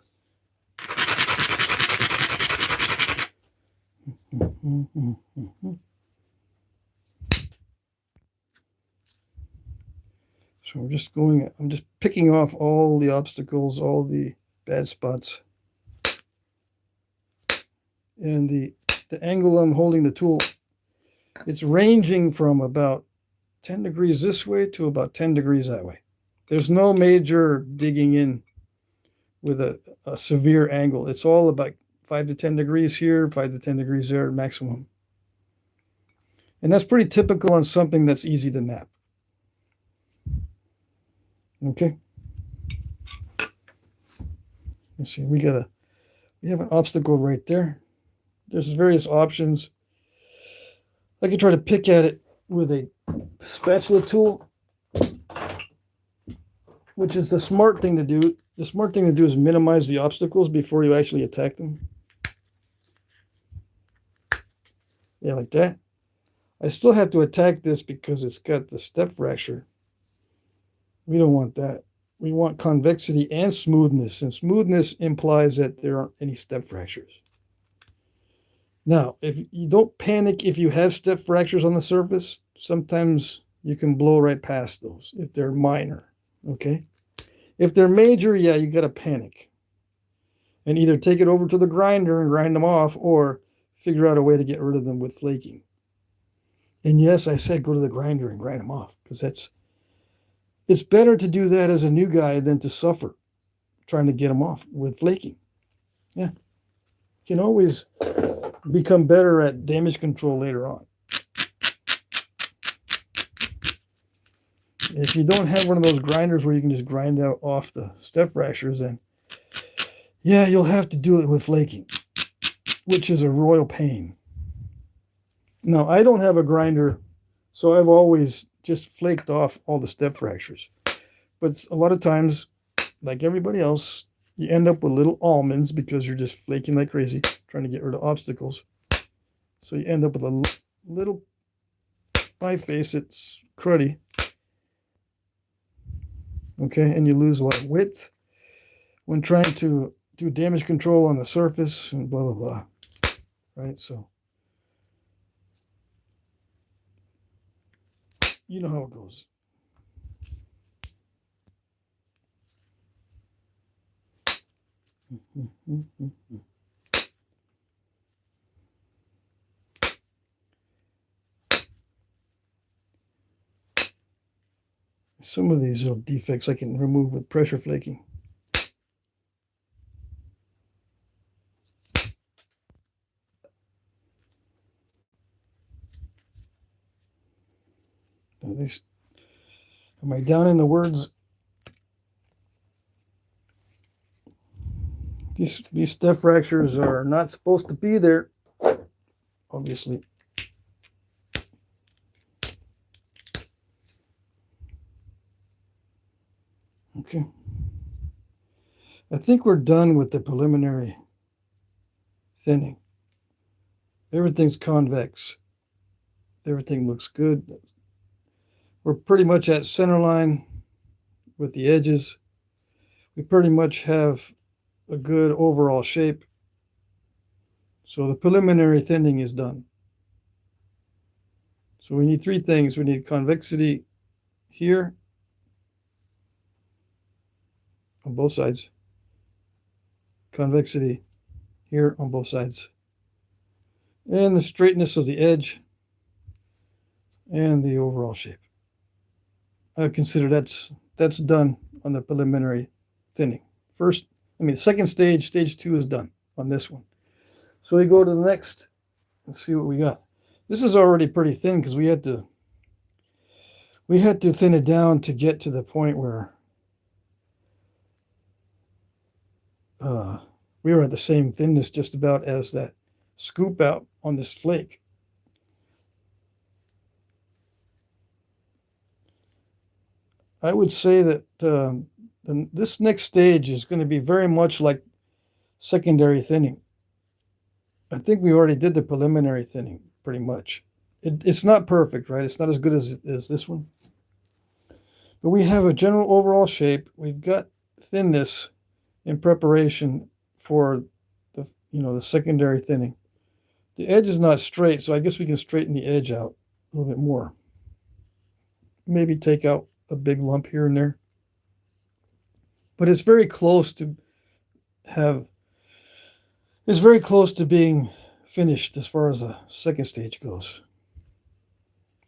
So I'm just picking off all the obstacles, all the bad spots. And the angle I'm holding the tool, it's ranging from about 10 degrees this way to about 10 degrees that way. There's no major digging in with a severe angle. It's all about 5 to 10 degrees here, 5 to 10 degrees there, maximum. And that's pretty typical on something that's easy to knap. Okay. Let's see, we have an obstacle right there. There's various options. I could try to pick at it with a spatula tool, which is the smart thing to do. The smart thing to do is minimize the obstacles before you actually attack them. Yeah, like that. I still have to attack this because it's got the step fracture. We don't want that. We want convexity and smoothness, and smoothness implies that there aren't any step fractures. Now, if you don't panic if you have step fractures on the surface, sometimes you can blow right past those if they're minor, okay? If they're major, yeah, you got to panic. And either take it over to the grinder and grind them off, or figure out a way to get rid of them with flaking. And yes, I said go to the grinder and grind them off, because it's better to do that as a new guy than to suffer trying to get them off with flaking. Yeah. You can always become better at damage control later on. If you don't have one of those grinders where you can just grind out off the step fractures, then yeah, you'll have to do it with flaking, which is a royal pain. Now, I don't have a grinder, so I've always just flaked off all the step fractures. But a lot of times, like everybody else, you end up with little almonds because you're just flaking like crazy, trying to get rid of obstacles. So you end up with a little pie face that's cruddy. Okay, and you lose a lot of width when trying to do damage control on the surface and blah, blah, blah. Right, so you know how it goes. Some of these little defects I can remove with pressure flaking. At least, am I down in the words? These step fractures are not supposed to be there, obviously. Okay. I think we're done with the preliminary thinning. Everything's convex. Everything looks good. We're pretty much at center line with the edges. We pretty much have a good overall shape. So the preliminary thinning is done. So we need three things. We need convexity here on both sides. convexity here on both sides. And the straightness of the edge and the overall shape. I consider that's done on the preliminary thinning. Second stage, stage 2 is done on this one. So we go to the next and see what we got. This is already pretty thin because we had to thin it down to get to the point where we were at the same thinness just about as that scoop out on this flake. I would say that this next stage is going to be very much like secondary thinning. I think we already did the preliminary thinning pretty much. It's not perfect, right? It's not as good as this one. But we have a general overall shape. We've got thinness in preparation for the secondary thinning. The edge is not straight, so I guess we can straighten the edge out a little bit more. Maybe take out a big lump here and there. But it's very close to being finished as far as the second stage goes.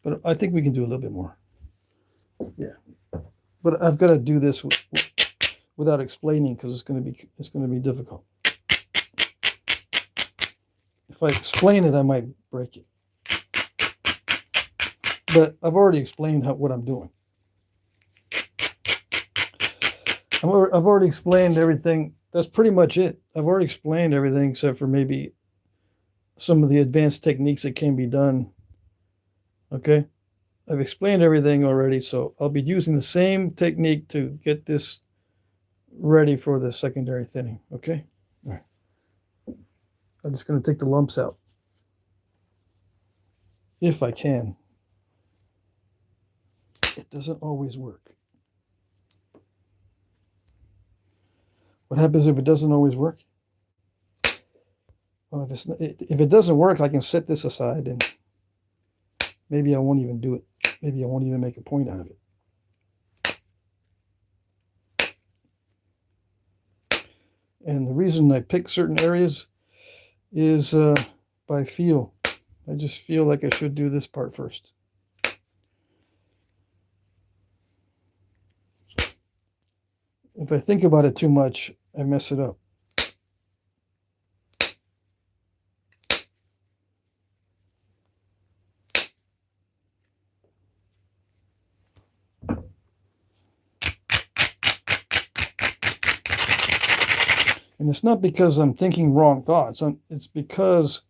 But I think we can do a little bit more. Yeah. But I've got to do this without explaining because it's going to be difficult. If I explain it, I might break it. But I've already explained what I'm doing. I've already explained everything. That's pretty much it. I've already explained everything except for maybe some of the advanced techniques that can be done. Okay? I've explained everything already, so I'll be using the same technique to get this ready for the secondary thinning. Okay? All right. I'm just going to take the lumps out. If I can. It doesn't always work. What happens if it doesn't always work? Well, if it doesn't work, I can set this aside and maybe I won't even do it. Maybe I won't even make a point out of it. And the reason I pick certain areas is by feel. I just feel like I should do this part first. If I think about it too much, I mess it up. And it's not because I'm thinking wrong thoughts. It's because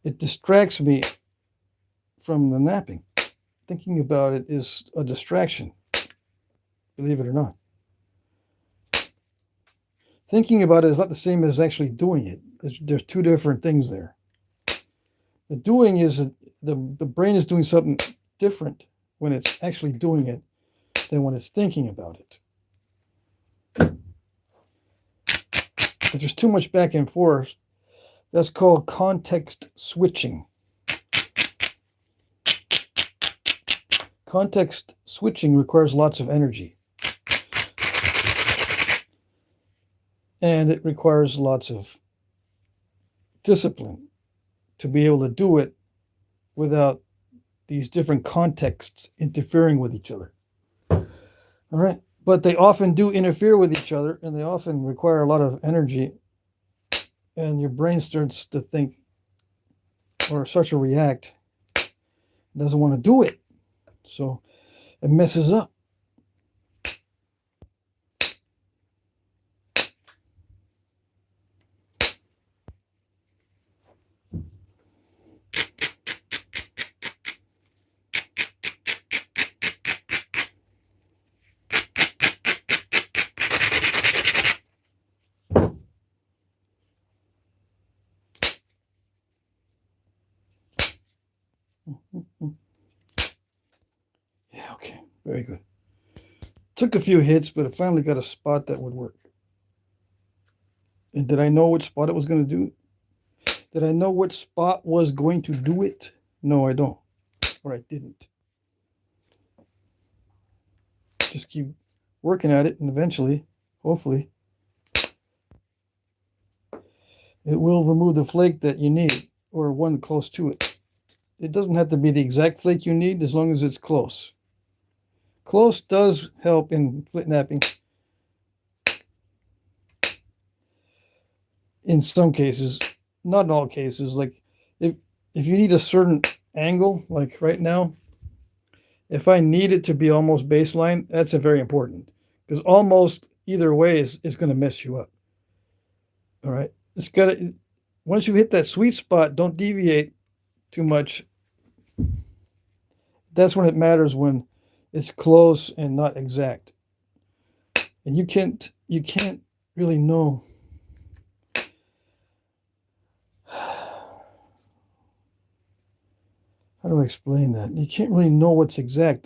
it distracts me from the napping. Thinking about it is a distraction, believe it or not. Thinking about it is not the same as actually doing it. There's two different things there. The doing is the brain is doing something different when it's actually doing it than when it's thinking about it. If there's too much back and forth, that's called context switching. Context switching requires lots of energy. And it requires lots of discipline to be able to do it without these different contexts interfering with each other. All right. But they often do interfere with each other, and they often require a lot of energy. And your brain starts to think or starts to react. It doesn't want to do it. So it messes up. Yeah, okay, very good. Took a few hits, but I finally got a spot that would work. And did I know which spot it was going to do? Did I know which spot was going to do it? No, I don't. Or I didn't. Just keep working at it, and eventually, hopefully, it will remove the flake that you need, or one close to it. It doesn't have to be the exact flake you need, as long as it's close. Close does help in Flintknapping. In some cases, not in all cases. Like if you need a certain angle, like right now, if I need it to be almost baseline, that's a very important, because almost either way is going to mess you up. All right, it's got to, once you hit that sweet spot, don't deviate too much. That's when it matters, when it's close and not exact. And you can't really know. How do I explain that? You can't really know what's exact.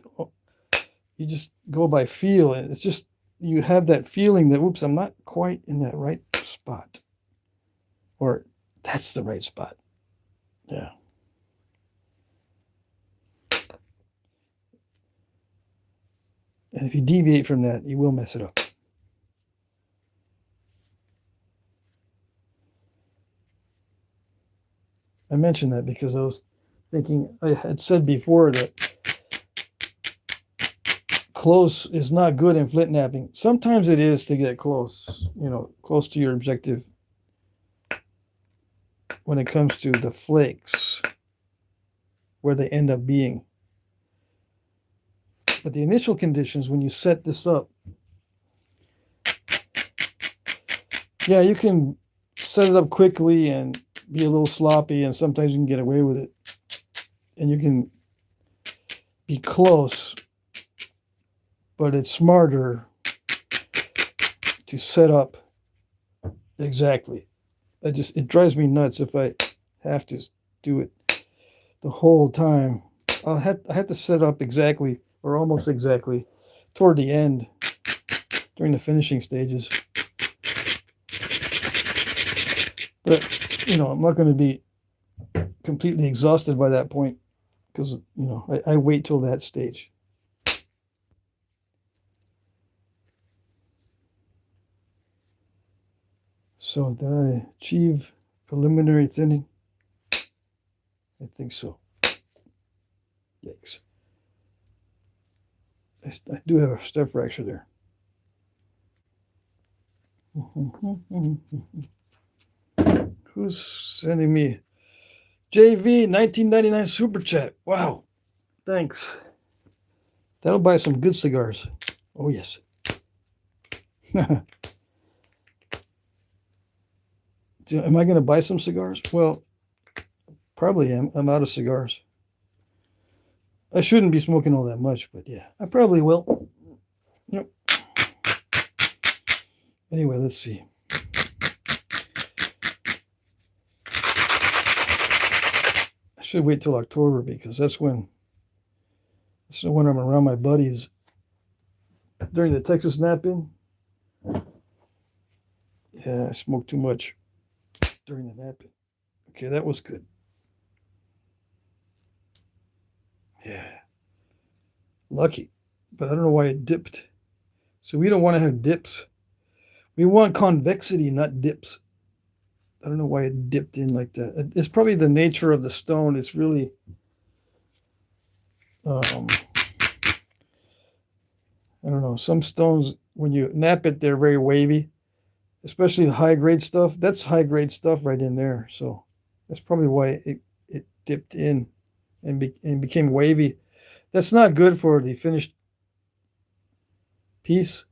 You just go by feel. It's just, you have that feeling that, whoops, I'm not quite in that right spot. Or that's the right spot. Yeah. And if you deviate from that, you will mess it up. I mentioned that because I was thinking, I had said before that close is not good in Flintknapping. Sometimes it is to get close, close to your objective when it comes to the flakes, where they end up being. But the initial conditions, when you set this up, yeah, you can set it up quickly and be a little sloppy, and sometimes you can get away with it. And you can be close, but it's smarter to set up exactly. It drives me nuts if I have to do it the whole time. I have to set up exactly, or almost exactly, toward the end, during the finishing stages. But, I'm not going to be completely exhausted by that point, because, I wait till that stage. So did I achieve preliminary thinning? I think so. Yikes. I do have a step fracture there. Who's sending me? JV 1999 super chat. Wow. Thanks. That'll buy some good cigars. Oh, yes. Am I going to buy some cigars? Well, probably am. I'm out of cigars. I shouldn't be smoking all that much, but yeah, I probably will. Yep. Anyway, let's see. I should wait till October, because that's when I'm around my buddies during the Texas nap-in. Yeah, I smoked too much during the nap-in. Okay, that was good. Yeah. Lucky. But I don't know why it dipped. So we don't want to have dips. We want convexity, not dips. I don't know why it dipped in like that. It's probably the nature of the stone. It's really I don't know. Some stones, when you nap it, they're very wavy, especially the high-grade stuff. That's high-grade stuff right in there. So that's probably why it dipped in and became wavy. That's not good for the finished piece,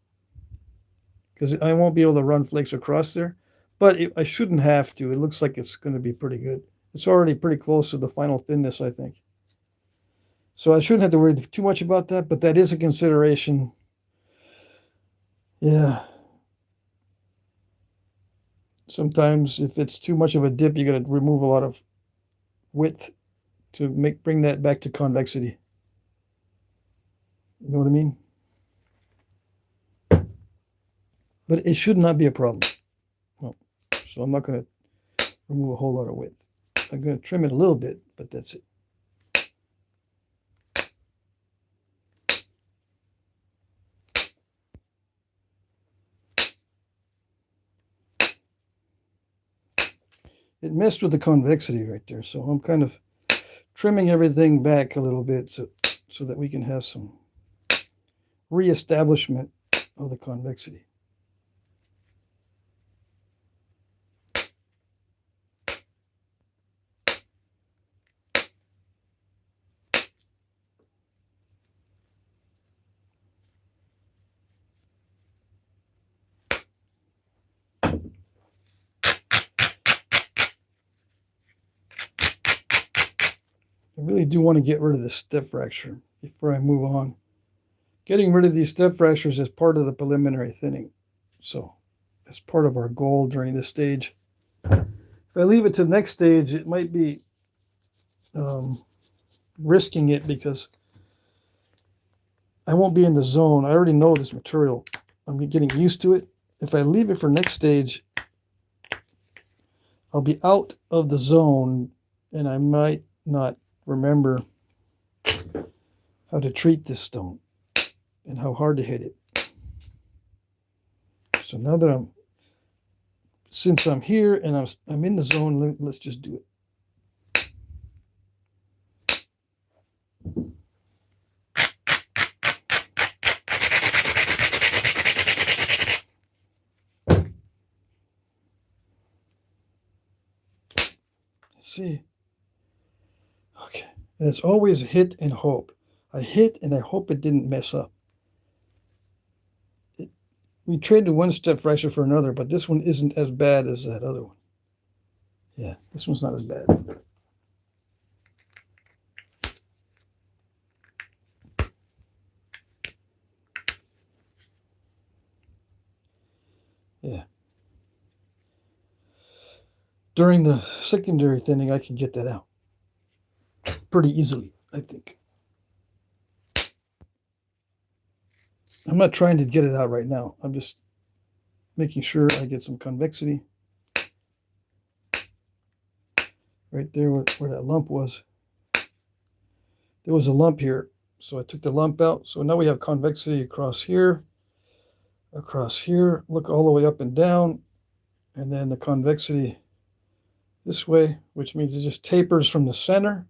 because I won't be able to run flakes across there. But I shouldn't have to. It looks like it's going to be pretty good. It's already pretty close to the final thinness, I think. So I shouldn't have to worry too much about that, but that is a consideration. Yeah. Sometimes if it's too much of a dip, you got to remove a lot of width to bring that back to convexity. You know what I mean? But it should not be a problem. No. So I'm not going to remove a whole lot of width. I'm going to trim it a little bit, but that's it. it messed with the convexity right there. So I'm kind of trimming everything back a little bit so that we can have some reestablishment of the convexity. I really do want to get rid of this step fracture before I move on. Getting rid of these step fractures is part of the preliminary thinning. So that's part of our goal during this stage. If I leave it to the next stage, it might be risking it because I won't be in the zone. I already know this material. I'm getting used to it. If I leave it for next stage, I'll be out of the zone and I might not remember how to treat this stone and how hard to hit it. So now that since I'm here and I'm in the zone, let's just do it. Let's see. Okay. There's always hit and hope. I hit and I hope it didn't mess up. We traded one step fracture for another, but this one isn't as bad as that other one. Yeah, this one's not as bad. Yeah. During the secondary thinning, I can get that out pretty easily, I think. I'm not trying to get it out right now. I'm just making sure I get some convexity. Right there where that lump was. There was a lump here, so I took the lump out. So now we have convexity across here, look all the way up and down, and then the convexity this way, which means it just tapers from the center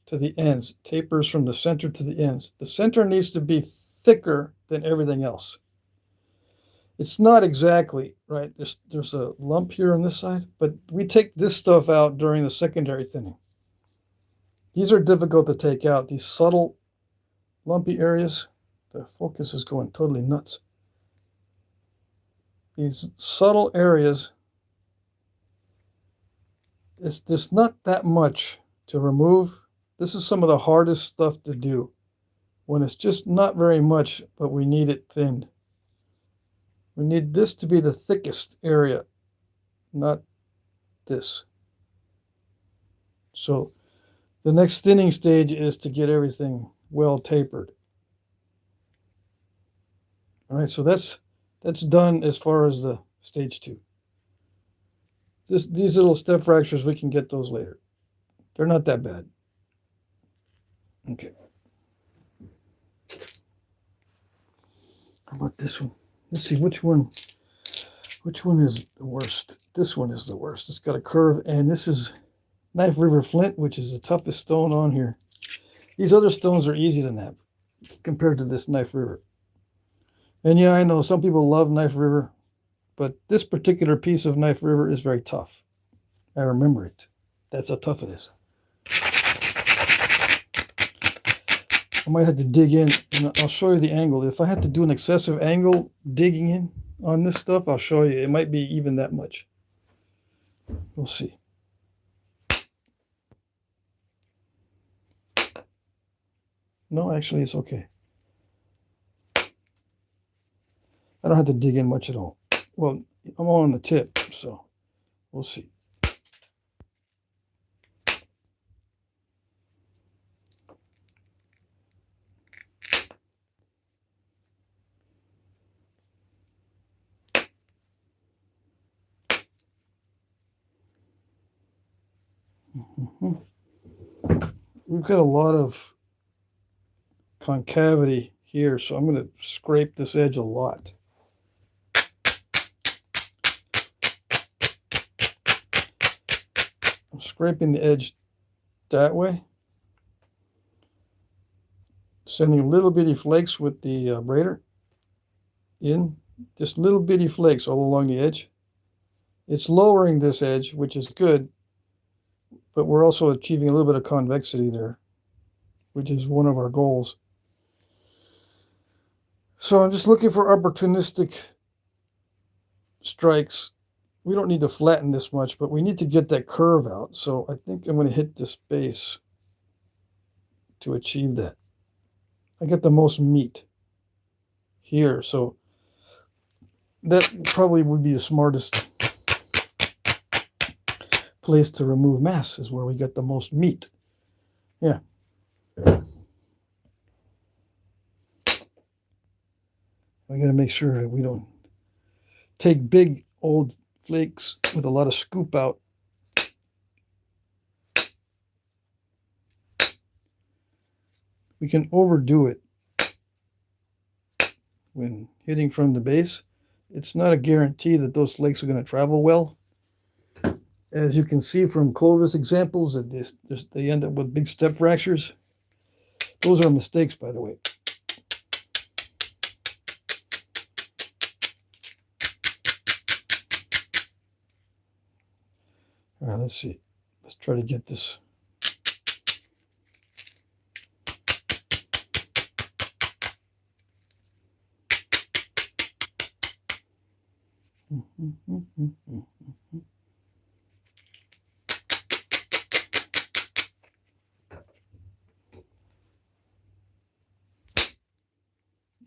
to the ends, tapers from the center to the ends. The center needs to be thicker than everything else. It's not exactly, right? There's a lump here on this side, but we take this stuff out during the secondary thinning. These are difficult to take out, these subtle lumpy areas. The focus is going totally nuts. These subtle areas, there's not that much to remove. This is some of the hardest stuff to do when it's just not very much, but we need it thinned. We need this to be the thickest area, not this. So the next thinning stage is to get everything well tapered. All right, so that's done as far as the stage 2. These little step fractures, we can get those later. They're not that bad. Okay. How about this one? Let's see which one is the worst. This one is the worst. It's got a curve, and this is Knife River Flint, which is the toughest stone on here. These other stones are easy to nap compared to this Knife River. And yeah, I know some people love Knife River, but this particular piece of Knife River is very tough. I remember it. That's how tough it is. I might have to dig in, and I'll show you the angle. If I had to do an excessive angle digging in on this stuff, I'll show you. It might be even that much. We'll see. No, actually, it's okay. I don't have to dig in much at all. Well, I'm on the tip, so we'll see. We've got a lot of concavity here, so I'm going to scrape this edge a lot. I'm scraping the edge that way, sending little bitty flakes with the braider in, just little bitty flakes all along the edge. It's lowering this edge, which is good, but we're also achieving a little bit of convexity there, which is one of our goals. So I'm just looking for opportunistic strikes. We don't need to flatten this much, but we need to get that curve out. So I think I'm going to hit this base to achieve that. I get the most meat here, so that probably would be the smartest place to remove mass, is where we get the most meat. Yeah. I got to make sure that we don't take big old flakes with a lot of scoop out. We can overdo it when hitting from the base. It's not a guarantee that those flakes are going to travel well. As you can see from Clovis examples, that they end up with big step fractures. Those are mistakes, by the way. All right, let's see. Let's try to get this.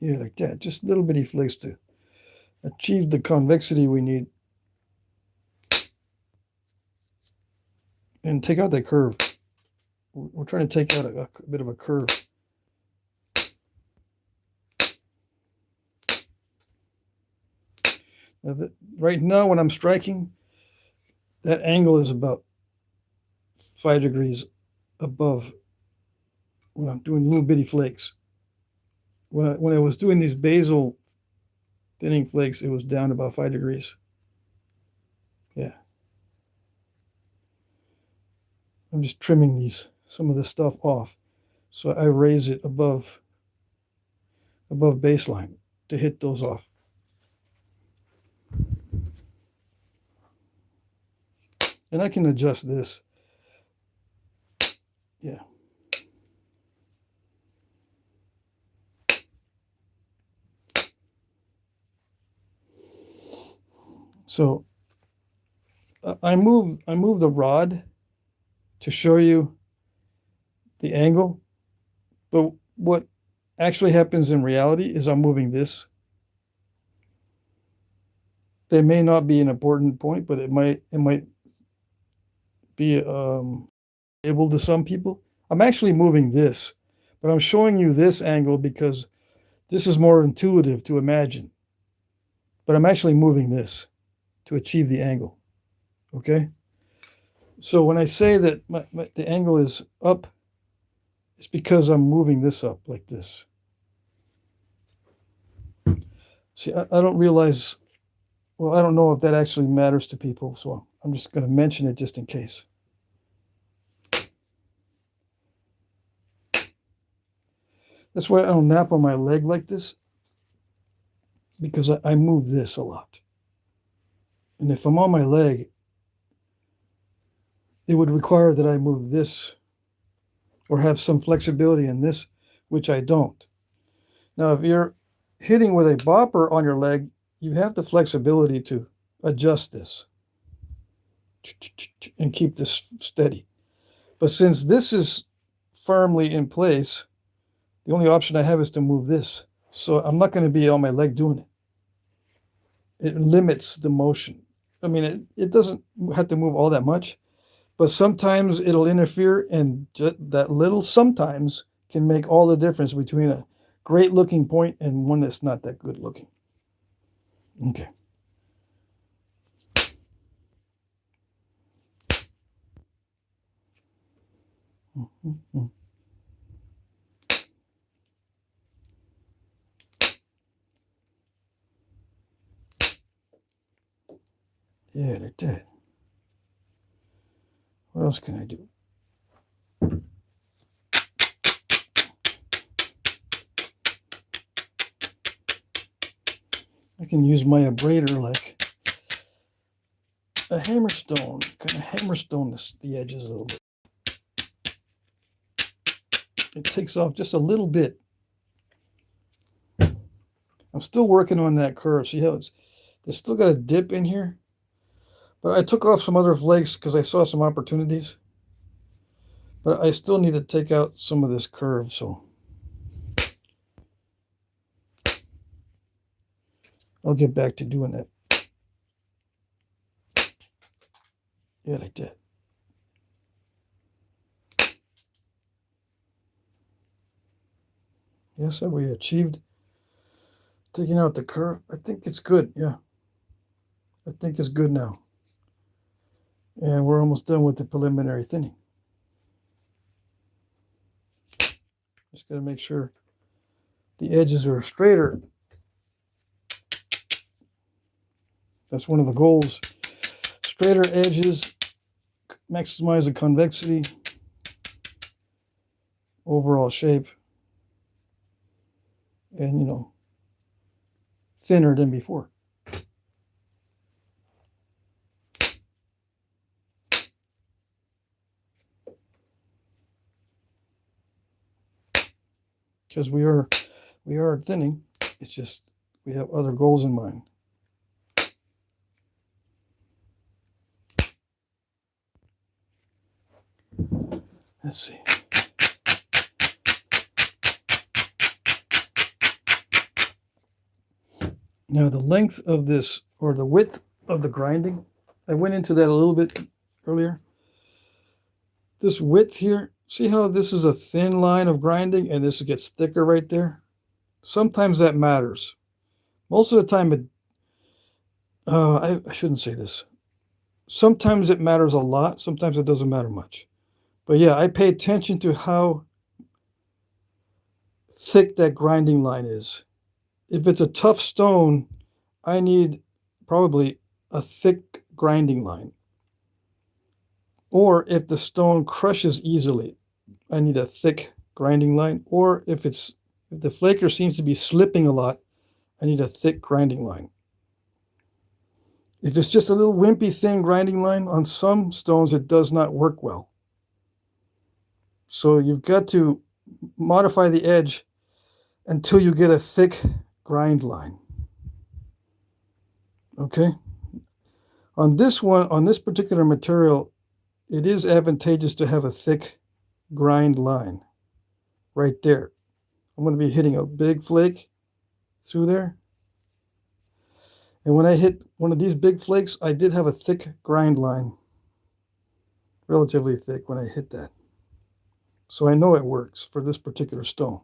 Yeah, like that. Just little bitty flakes to achieve the convexity we need. And take out that curve. We're trying to take out a bit of a curve. Now right now when I'm striking, that angle is about 5 degrees above when I'm doing little bitty flakes. When I was doing these basal thinning flakes, it was down about 5 degrees. Yeah. I'm just trimming some of this stuff off. So I raise it above baseline to hit those off. And I can adjust this. Yeah. So I move the rod to show you the angle, but what actually happens in reality is I'm moving this. They may not be an important point, but it might be able to some people. I'm actually moving this, but I'm showing you this angle because this is more intuitive to imagine. But I'm actually moving this to achieve the angle. Okay? So when I say that the angle is up, it's because I'm moving this up like this. See, I don't realize, well, I don't know if that actually matters to people, so I'm just going to mention it just in case. That's why I don't nap on my leg like this, because I move this a lot. And if I'm on my leg, it would require that I move this or have some flexibility in this, which I don't. Now, if you're hitting with a bopper on your leg, you have the flexibility to adjust this and keep this steady. But since this is firmly in place, the only option I have is to move this. So I'm not going to be on my leg doing it. It limits the motion. I mean, it doesn't have to move all that much, but sometimes it'll interfere, and that little sometimes can make all the difference between a great looking point and one that's not that good looking. Okay. Yeah, they did. What else can I do? I can use my abrader like a hammerstone, kind of hammerstone the edges a little bit. It takes off just a little bit. I'm still working on that curve. See how it's still got a dip in here? But I took off some other flakes because I saw some opportunities. But I still need to take out some of this curve, so I'll get back to doing that. Yeah, like that. Yes, have we achieved taking out the curve? I think it's good, yeah. I think it's good now. And we're almost done with the preliminary thinning. Just got to make sure the edges are straighter. That's one of the goals. Straighter edges, maximize the convexity, overall shape, and, you know, thinner than before. Because we are thinning. It's just we have other goals in mind. Let's see. Now the length of this, or the width of the grinding, I went into that a little bit earlier. This width here, see how this is a thin line of grinding and this gets thicker right there? Sometimes that matters. Most of the time I shouldn't say this. Sometimes it matters a lot, sometimes it doesn't matter much. But yeah, I pay attention to how thick that grinding line is. If it's a tough stone, I need probably a thick grinding line. Or if the stone crushes easily, I need a thick grinding line. Or if the flaker seems to be slipping a lot, I need a thick grinding line. If it's just a little wimpy thin grinding line, on some stones it does not work well. So you've got to modify the edge until you get a thick grind line. Okay? On this one, on this particular material, it is advantageous to have a thick grind line right there. I'm going to be hitting a big flake through there. And when I hit one of these big flakes, I did have a thick grind line. Relatively thick when I hit that. So I know it works for this particular stone.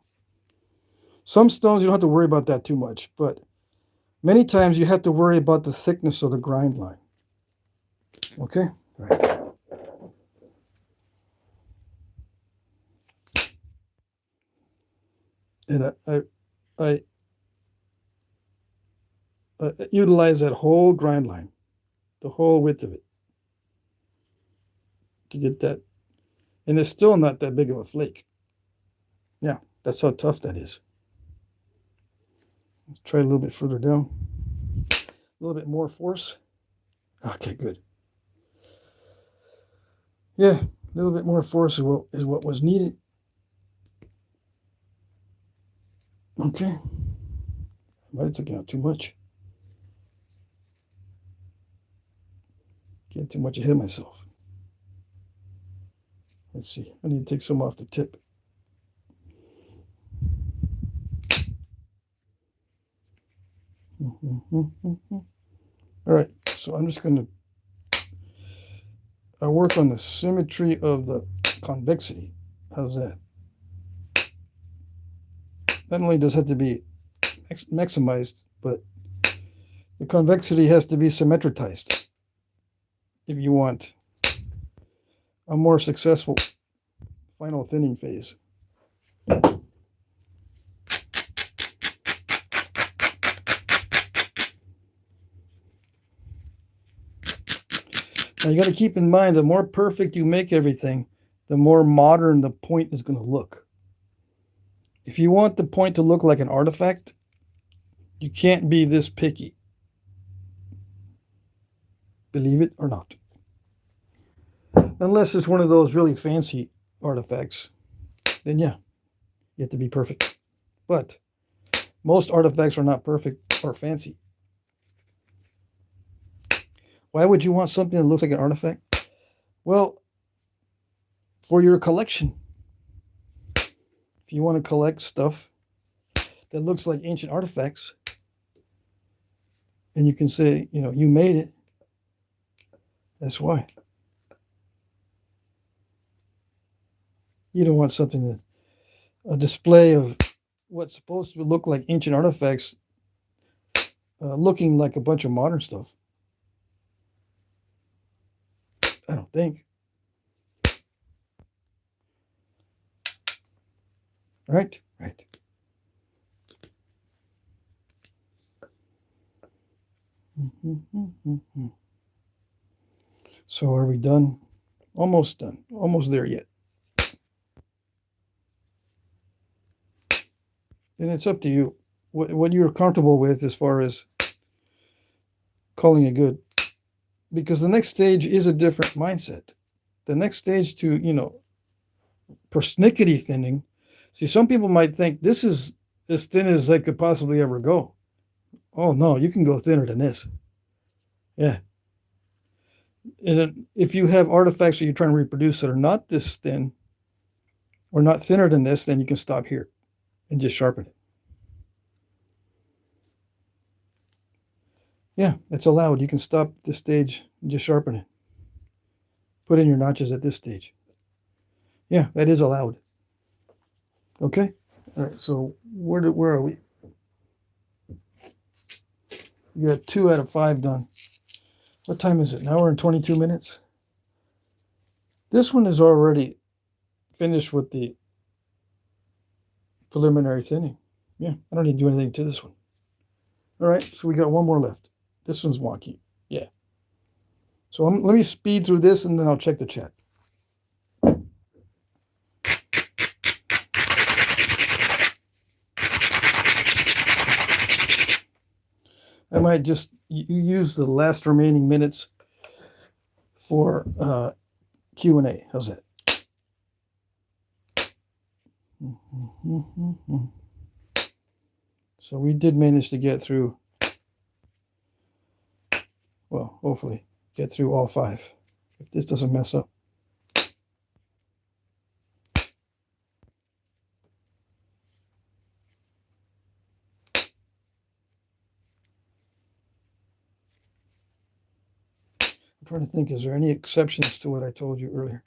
Some stones you don't have to worry about that too much, but many times you have to worry about the thickness of the grind line. Okay? All right. And I utilize that whole grind line, the whole width of it, to get that. And it's still not that big of a flake. Yeah, that's how tough that is. Let's try a little bit further down. A little bit more force. Okay, good. Yeah, a little bit more force is what was needed. Okay. I might have taken out too much. Getting too much ahead of myself. Let's see. I need to take some off the tip. All right. So I'm just going to work on the symmetry of the convexity. How's that? Not only does it have to be maximized, but the convexity has to be symmetrized if you want a more successful final thinning phase. Now you got to keep in mind, the more perfect you make everything, the more modern the point is going to look. If you want the point to look like an artifact, you can't be this picky. Believe it or not. Unless it's one of those really fancy artifacts, then yeah, you have to be perfect. But most artifacts are not perfect or fancy. Why would you want something that looks like an artifact? Well, for your collection. If you want to collect stuff that looks like ancient artifacts, and you can say, you know, you made it, that's why. You don't want something that, a display of what's supposed to look like ancient artifacts looking like a bunch of modern stuff. I don't think. Right? Right. So are we done? Almost done. Almost there yet. Then it's up to you. What you're comfortable with as far as calling it good. Because the next stage is a different mindset. The next stage to, you know, persnickety thinning. See, some people might think this is as thin as they could possibly ever go. Oh, no, you can go thinner than this. Yeah. And if you have artifacts that you're trying to reproduce that are not this thin or not thinner than this, then you can stop here and just sharpen it. Yeah, it's allowed. You can stop at this stage and just sharpen it. Put in your notches at this stage. Yeah, that is allowed. Okay? All right, so where are we? You got 2 out of 5 done. What time is it? An hour and 22 minutes? This one is already finished with the preliminary thinning. Yeah, I don't need to do anything to this one. All right, so we got one more left. This one's wonky. Yeah. So let me speed through this and then I'll check the chat. I might just use the last remaining minutes for Q&A. How's that? So we did manage to get through, well, hopefully get through all 5, if this doesn't mess up. I'm trying to think, is there any exceptions to what I told you earlier?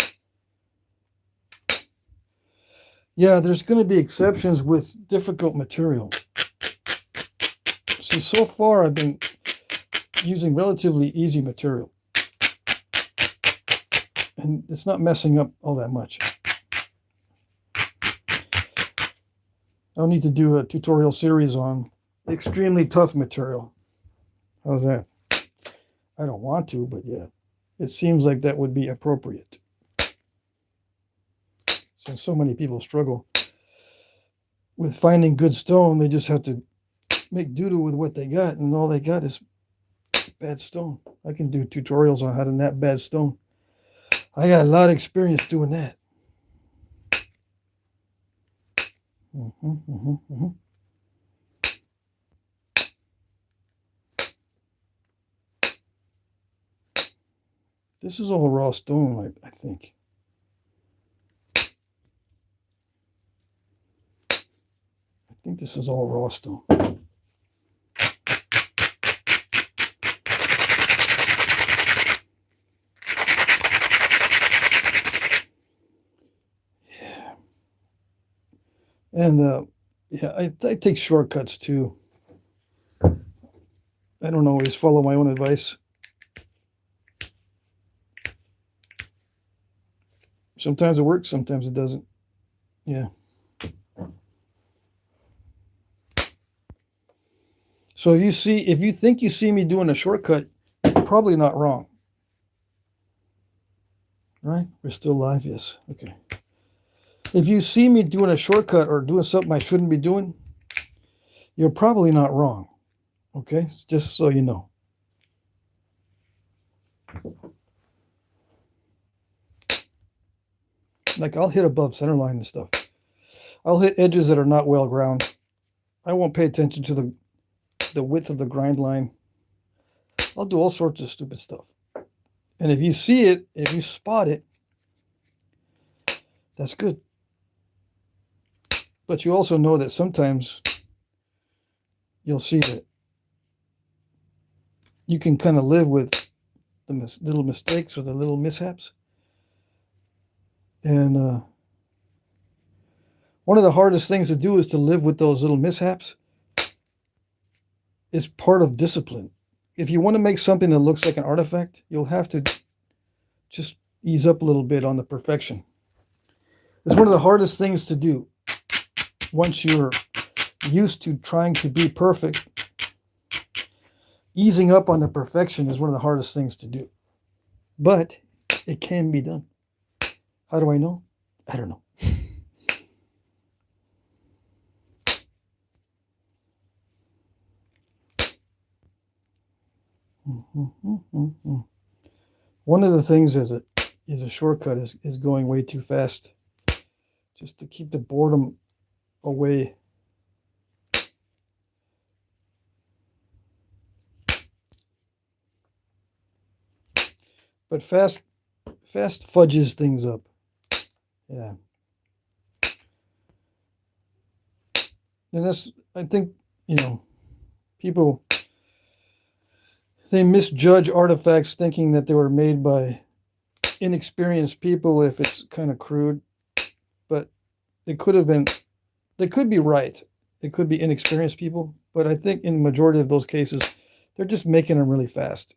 Yeah, there's going to be exceptions with difficult material. See, so far I've been using relatively easy material. And it's not messing up all that much. I'll need to do a tutorial series on extremely tough material. How's that? I don't want to, but yeah, it seems like that would be appropriate. Since so many people struggle with finding good stone, they just have to make do with what they got, and all they got is bad stone. I can do tutorials on how to knap bad stone. I got a lot of experience doing that. This is all raw stone, I think. I think this is all raw stone. Yeah. And yeah, I take shortcuts too. I don't always follow my own advice. Sometimes it works, sometimes it doesn't. Yeah. So if you think you see me doing a shortcut, you're probably not wrong. Right? We're still live, yes. Okay. If you see me doing a shortcut or doing something I shouldn't be doing, you're probably not wrong. Okay? Just so you know. Like I'll hit above center line and stuff. I'll hit edges that are not well ground. I won't pay attention to the width of the grind line. I'll do all sorts of stupid stuff. And if you see it, if you spot it, that's good. But you also know that sometimes you'll see that you can kind of live with the little mistakes or the little mishaps. And one of the hardest things to do is to live with those little mishaps. It's part of discipline. If you want to make something that looks like an artifact, you'll have to just ease up a little bit on the perfection. It's one of the hardest things to do. Once you're used to trying to be perfect, easing up on the perfection is one of the hardest things to do. But it can be done. How do I know? I don't know. One of the things that is a shortcut is going way too fast, just to keep the boredom away. But fast fudges things up. Yeah. And that's, I think, people, they misjudge artifacts thinking that they were made by inexperienced people if it's kind of crude. But it could have been, they could be right. It could be inexperienced people. But I think in the majority of those cases, they're just making them really fast.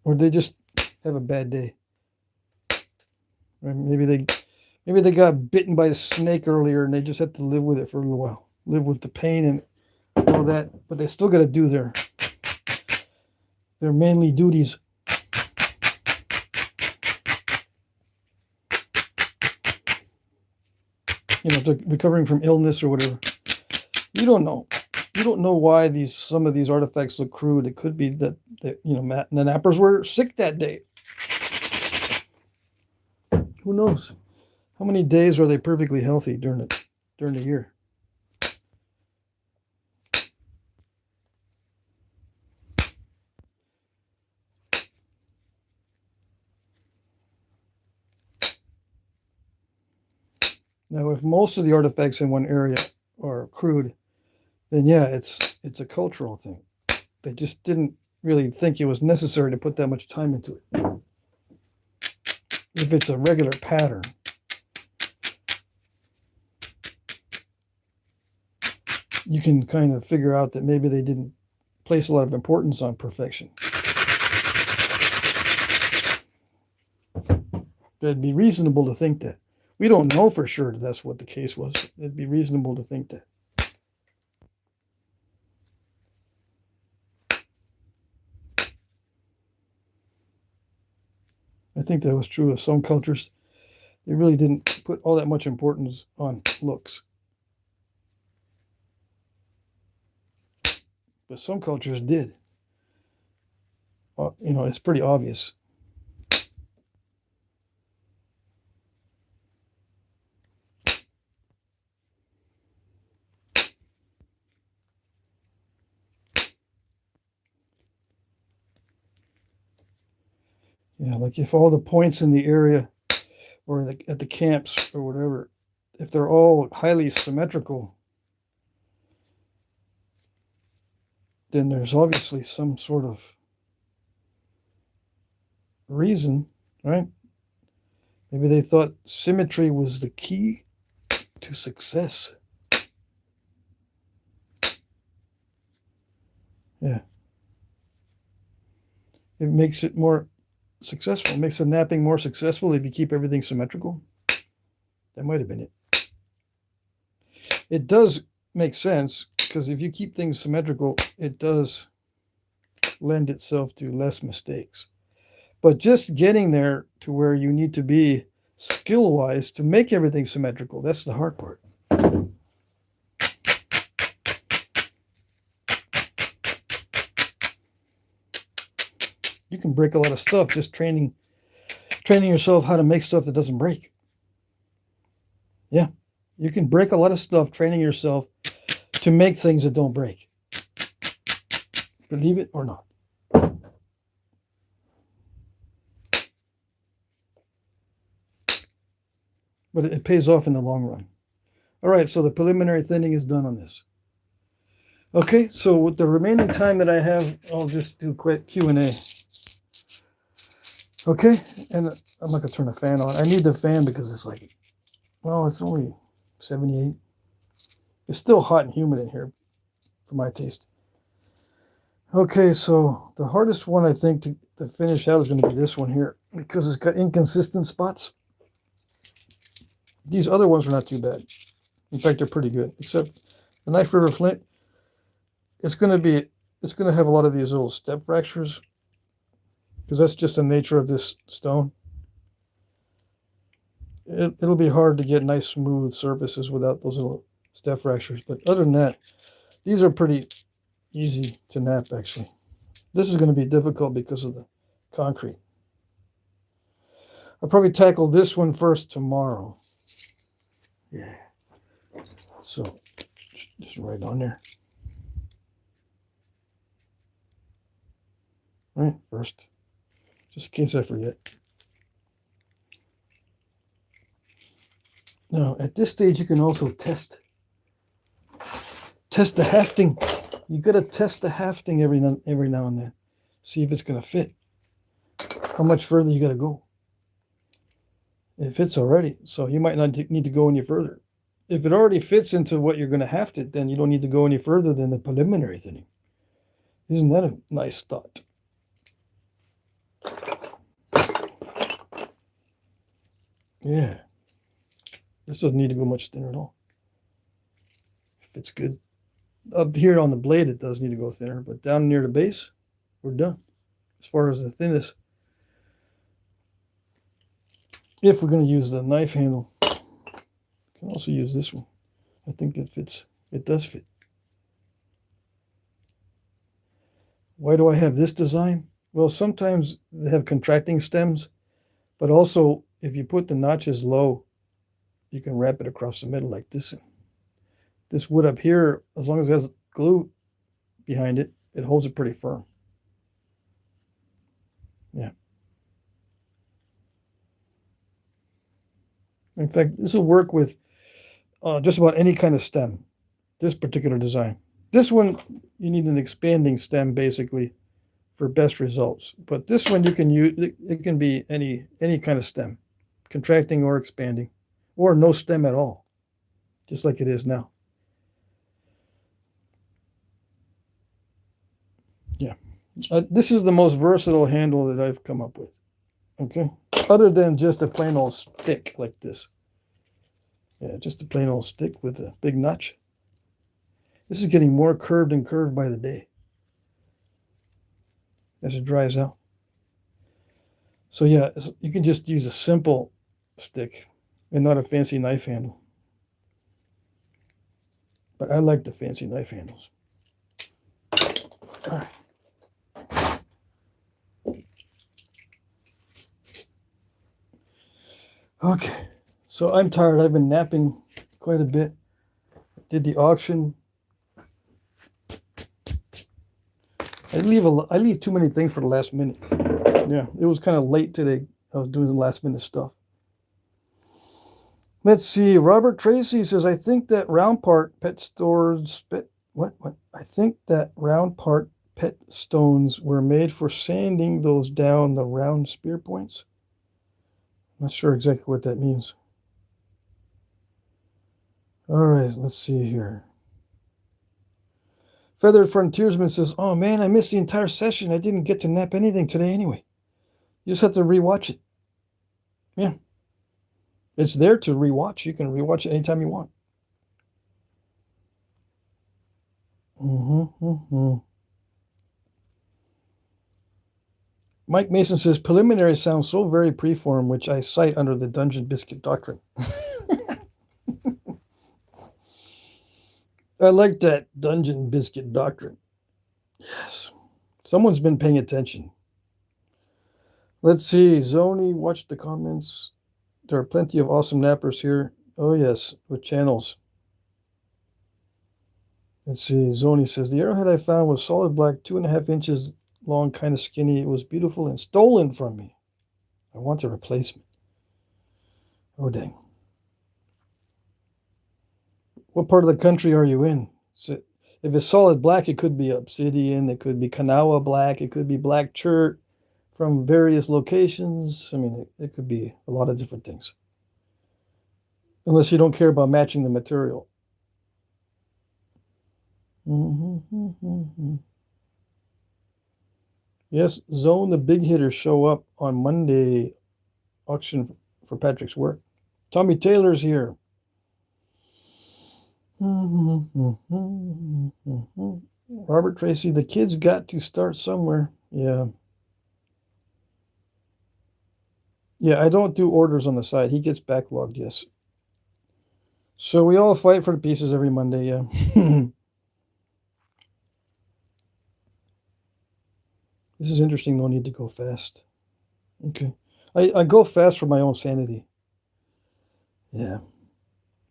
Or they just have a bad day. Or maybe they got bitten by a snake earlier and they just had to live with it for a little while. Live with the pain and all that. But they still got to do their manly duties. If they're recovering from illness or whatever. You don't know. You don't know why some of these artifacts look crude. It could be that the nappers were sick that day. Who knows? How many days are they perfectly healthy during the year? Now, if most of the artifacts in one area are crude, then yeah, it's a cultural thing. They just didn't really think it was necessary to put that much time into it. If it's a regular pattern, you can kind of figure out that maybe they didn't place a lot of importance on perfection. It'd be reasonable to think that. We don't know for sure that that's what the case was. It'd be reasonable to think that. I think that was true of some cultures. They really didn't put all that much importance on looks. But some cultures did. It's pretty obvious. Yeah, like if all the points in the area or at the camps or whatever, if they're all highly symmetrical, then there's obviously some sort of reason, right? Maybe they thought symmetry was the key to success. Yeah. It makes it more successful. It makes the napping more successful if you keep everything symmetrical. That might have been it. It does make sense because if you keep things symmetrical, it does lend itself to less mistakes. But just getting there to where you need to be skill-wise to make everything symmetrical, that's the hard part. You can break a lot of stuff just training yourself how to make stuff that doesn't break. Yeah, you can break a lot of stuff training yourself to make things that don't break. Believe it or not. But it pays off in the long run. All right, so the preliminary thinning is done on this. Okay, so with the remaining time that I have, I'll just do quick Q&A. Okay, and I'm not gonna turn the fan on. I need the fan because it's like, well, it's only 78. It's still hot and humid in here for my taste. Okay, so the hardest one I think to finish out is going to be this one here because it's got inconsistent spots. These other ones are not too bad. In fact, they're pretty good, except the Knife River Flint. It's going to have a lot of these little step fractures because that's just the nature of this stone. It'll be hard to get nice smooth surfaces without those little step fractures. But other than that, these are pretty easy to nap actually. This is going to be difficult because of the concrete. I'll probably tackle this one first tomorrow. Yeah. So just right on there. All right, first, just in case I forget. Now, at this stage, you can also test the hafting. You got to test the hafting every now and then. See if it's going to fit. How much further you got to go. It fits already, so you might not need to go any further. If it already fits into what you're going to haft it, then you don't need to go any further than the preliminary thinning. Isn't that a nice thought? Yeah. This doesn't need to go much thinner at all. If it's good. Up here on the blade, it does need to go thinner, but down near the base, we're done. As far as the thinnest. If we're going to use the knife handle, we can also use this one. I think it fits. It does fit. Why do I have this design? Well, sometimes they have contracting stems, but also if you put the notches low, you can wrap it across the middle like this. This wood up here, as long as it has glue behind it, it holds it pretty firm. Yeah. In fact, this will work with just about any kind of stem, this particular design. This one, you need an expanding stem, basically, for best results. But this one, you can use, it can be any kind of stem, contracting or expanding, or no stem at all, just like it is now. Yeah. This is the most versatile handle that I've come up with. Okay. Other than just a plain old stick like this. Yeah, just a plain old stick with a big notch. This is getting more curved and curved by the day as it dries out. So yeah, you can just use a simple stick and not a fancy knife handle. But I like the fancy knife handles. All right. Okay, so I'm tired. I've been napping quite a bit. Did the auction. I leave too many things for the last minute. Yeah, it was kind of late today. I was doing the last minute stuff. Let's see. Robert Tracy says, I think that round part pet stores what? I think that round part pet stones were made for sanding those down the round spear points. Not sure exactly what that means. All right, let's see here. Feathered Frontiersman says, oh man, I missed the entire session. I didn't get to nap anything today anyway. You just have to rewatch it. Yeah. It's there to rewatch. You can rewatch it anytime you want. Mike Mason says preliminary sounds so very preform, which I cite under the Dungeon Biscuit Doctrine. I like that Dungeon Biscuit Doctrine. Yes. Someone's been paying attention. Let's see. Zoni, watch the comments. There are plenty of awesome nappers here. Oh, yes, with channels. Let's see. Zoni says, the arrowhead I found was solid black, 2.5 inches long, kind of skinny. It was beautiful and stolen from me. I want a replacement. Oh, dang. What part of the country are you in? So if it's solid black, it could be obsidian, it could be Kanawha black, it could be black chert from various locations. I mean, it could be a lot of different things. Unless you don't care about matching the material. Yes, Zone, the big hitters show up on Monday auction for Patrick's work. Tommy Taylor's here. Robert Tracy, the kids got to start somewhere. Yeah. Yeah, I don't do orders on the side. He gets backlogged, yes. So we all fight for the pieces every Monday, yeah. This is interesting. No need to go fast. Okay. I go fast for my own sanity. Yeah.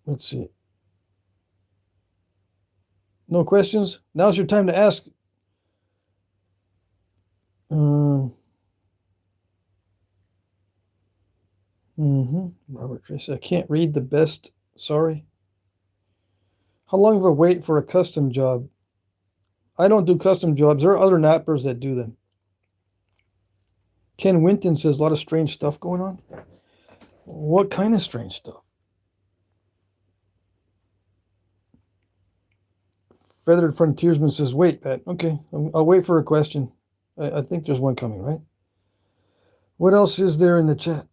Let's see. No questions? Now's your time to ask. Robert Tracy, I can't read the best. Sorry. How long of a wait for a custom job? I don't do custom jobs. There are other nappers that do them. Ken Winton says a lot of strange stuff going on. What kind of strange stuff? Feathered Frontiersman says, wait, Pat. Okay, I'll wait for a question. I think there's one coming, right? What else is there in the chat?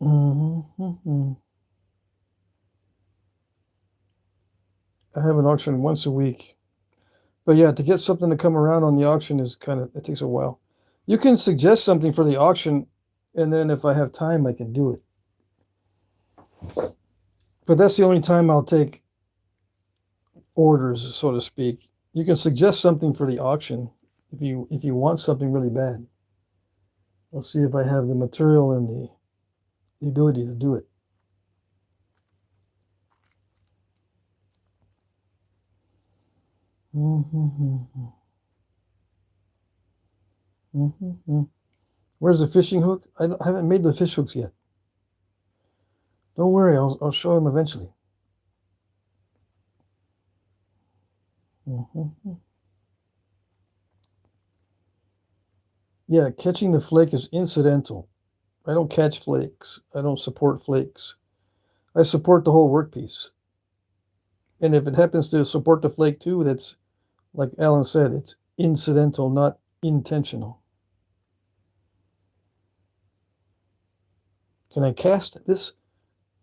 I have an auction once a week. But yeah, to get something to come around on the auction is it takes a while. You can suggest something for the auction, and then if I have time, I can do it. But that's the only time I'll take orders, so to speak. You can suggest something for the auction if you want something really bad. I'll see if I have the material and the ability to do it. Where's the fishing hook? I haven't made the fish hooks yet. Don't worry, I'll show them eventually. Yeah, catching the flake is incidental. I don't catch flakes. I don't support flakes. I support the whole workpiece. And if it happens to support the flake too, that's, like Alan said, it's incidental, not intentional. Can I cast this?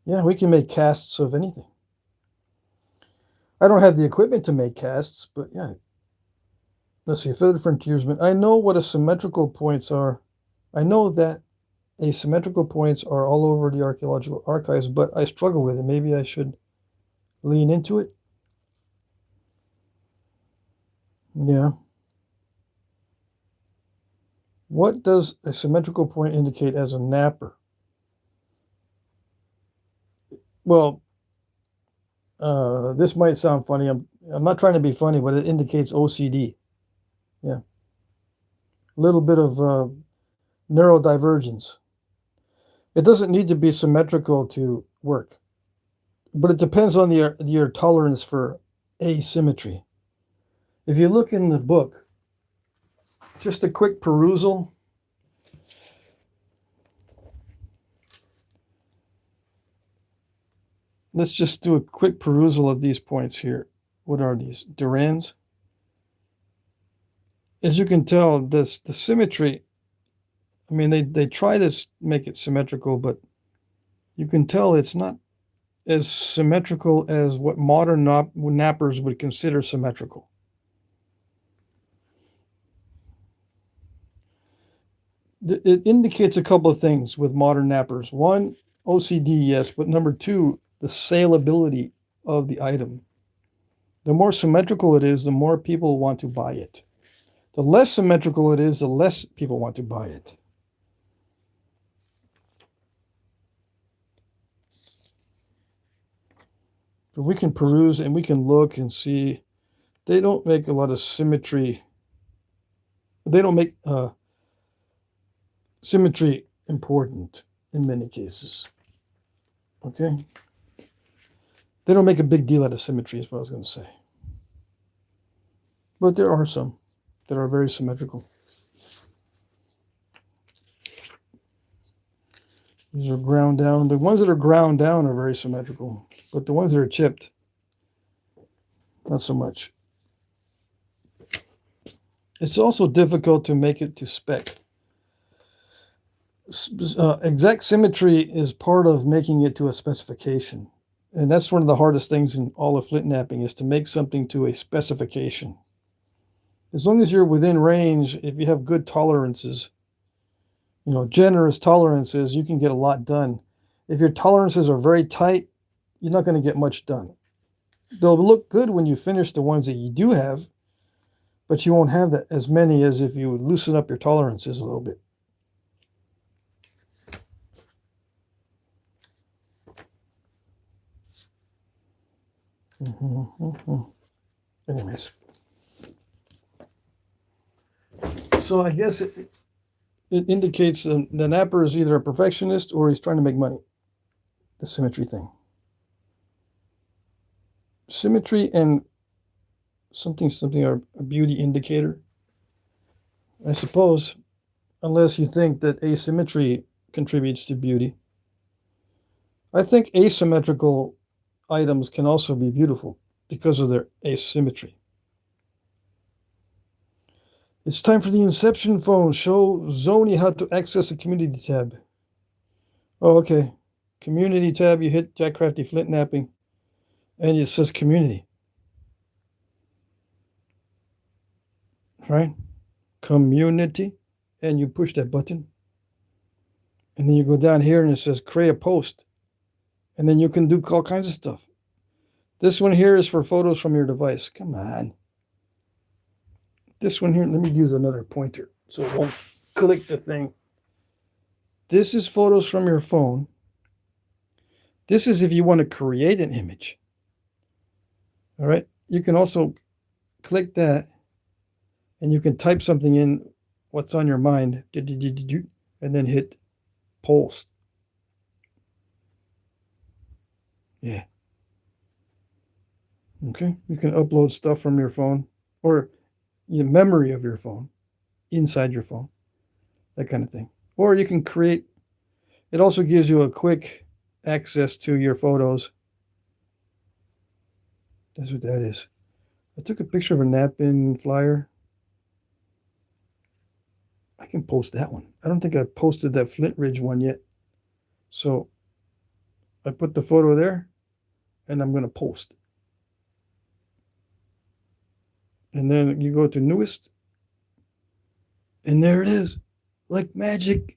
Yeah, we can make casts of anything. I don't have the equipment to make casts, but yeah. Let's see, Feathered Frontiersman. I know what asymmetrical points are. I know that asymmetrical points are all over the archaeological archives, but I struggle with it. Maybe I should lean into it. Yeah. What does a symmetrical point indicate as a napper? Well, this might sound funny. I'm not trying to be funny, but it indicates OCD. Yeah. A little bit of neurodivergence. It doesn't need to be symmetrical to work, but it depends on your tolerance for asymmetry. If you look in the book, just a quick perusal. Let's just do a quick perusal of these points here. What are these? Durans? As you can tell, the symmetry, I mean, they try to make it symmetrical, but you can tell it's not as symmetrical as what modern nappers would consider symmetrical. it indicates a couple of things with modern nappers. One, OCD, yes, but number two, the saleability of the item. The more symmetrical it is, the more people want to buy it. The less symmetrical it is, the less people want to buy it. But we can peruse and we can look and see. They don't make a lot of symmetry. They don't make symmetry important in many cases. Okay? They don't make a big deal out of symmetry, is what I was going to say. But there are some that are very symmetrical. These are ground down. The ones that are ground down are very symmetrical, but the ones that are chipped, not so much. It's also difficult to make it to spec. Exact symmetry is part of making it to a specification. And that's one of the hardest things in all of Flintknapping, is to make something to a specification. As long as you're within range, if you have good tolerances, generous tolerances, you can get a lot done. If your tolerances are very tight, you're not going to get much done. They'll look good when you finish the ones that you do have, but you won't have as many as if you would loosen up your tolerances a little bit. Anyways. So I guess it indicates the napper is either a perfectionist or he's trying to make money. The symmetry thing. Symmetry and something are a beauty indicator, I suppose, unless you think that asymmetry contributes to beauty. I think asymmetrical items can also be beautiful because of their asymmetry. It's time for the Inception phone. Show Zoni how to access the community tab. Oh, okay. Community tab, you hit Jack Crafty Flintknapping, and it says community. Right? Community, and you push that button. And then you go down here and it says create a post. And then you can do all kinds of stuff. This one here is for photos from your device. Come on. This one here, let me use another pointer so it won't click the thing. This is photos from your phone. This is if you want to create an image. All right. You can also click that and you can type something in, what's on your mind, and then hit post. Yeah. Okay. You can upload stuff from your phone or the memory of your phone inside your phone, that kind of thing. Or you can create, it also gives you a quick access to your photos. That's what that is. I took a picture of a Knapping flyer. I can post that one. I don't think I posted that Flint Ridge one yet. So I put the photo there and I'm going to post. And then you go to newest. And there it is. Like magic.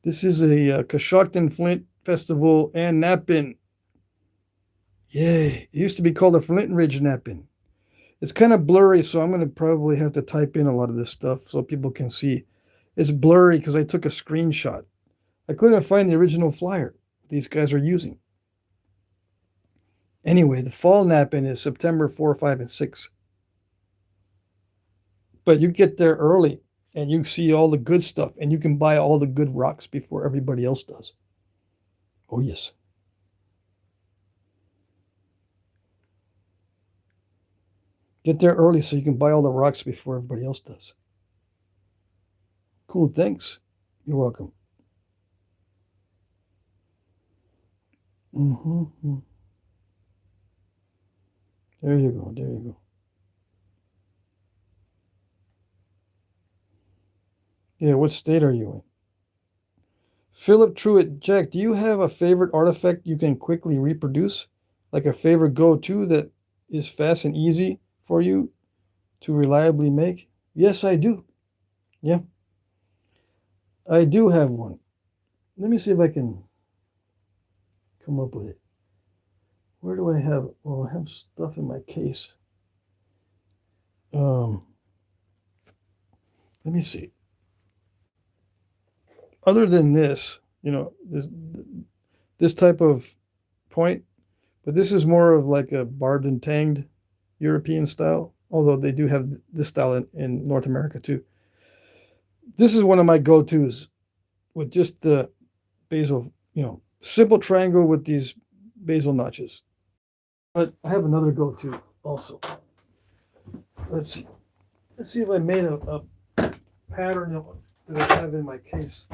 This is a Coshocton Flint Festival and Knapping. Yay. It used to be called a Flint Ridge Knapping. It's kind of blurry, so I'm going to probably have to type in a lot of this stuff so people can see. It's blurry because I took a screenshot. I couldn't find the original flyer these guys are using. Anyway, the fall Knapping is September 4, 5, and 6. But you get there early and you see all the good stuff and you can buy all the good rocks before everybody else does. Oh, yes. Get there early so you can buy all the rocks before everybody else does. Cool, thanks. You're welcome. There you go, there you go. Yeah, what state are you in? Philip Truitt, Jack, do you have a favorite artifact you can quickly reproduce? Like a favorite go-to that is fast and easy for you to reliably make? Yes, I do. Yeah. I do have one. Let me see if I can come up with it. Where do I have it? Well, I have stuff in my case. Let me see. Other than this, you know, this type of point, but this is more of like a barbed and tanged European style, although they do have this style in North America too. This is one of my go-tos with just the basil, you know, simple triangle with these basil notches. But I have another go-to also. Let's see. Let's see if I made a pattern that I have in my case.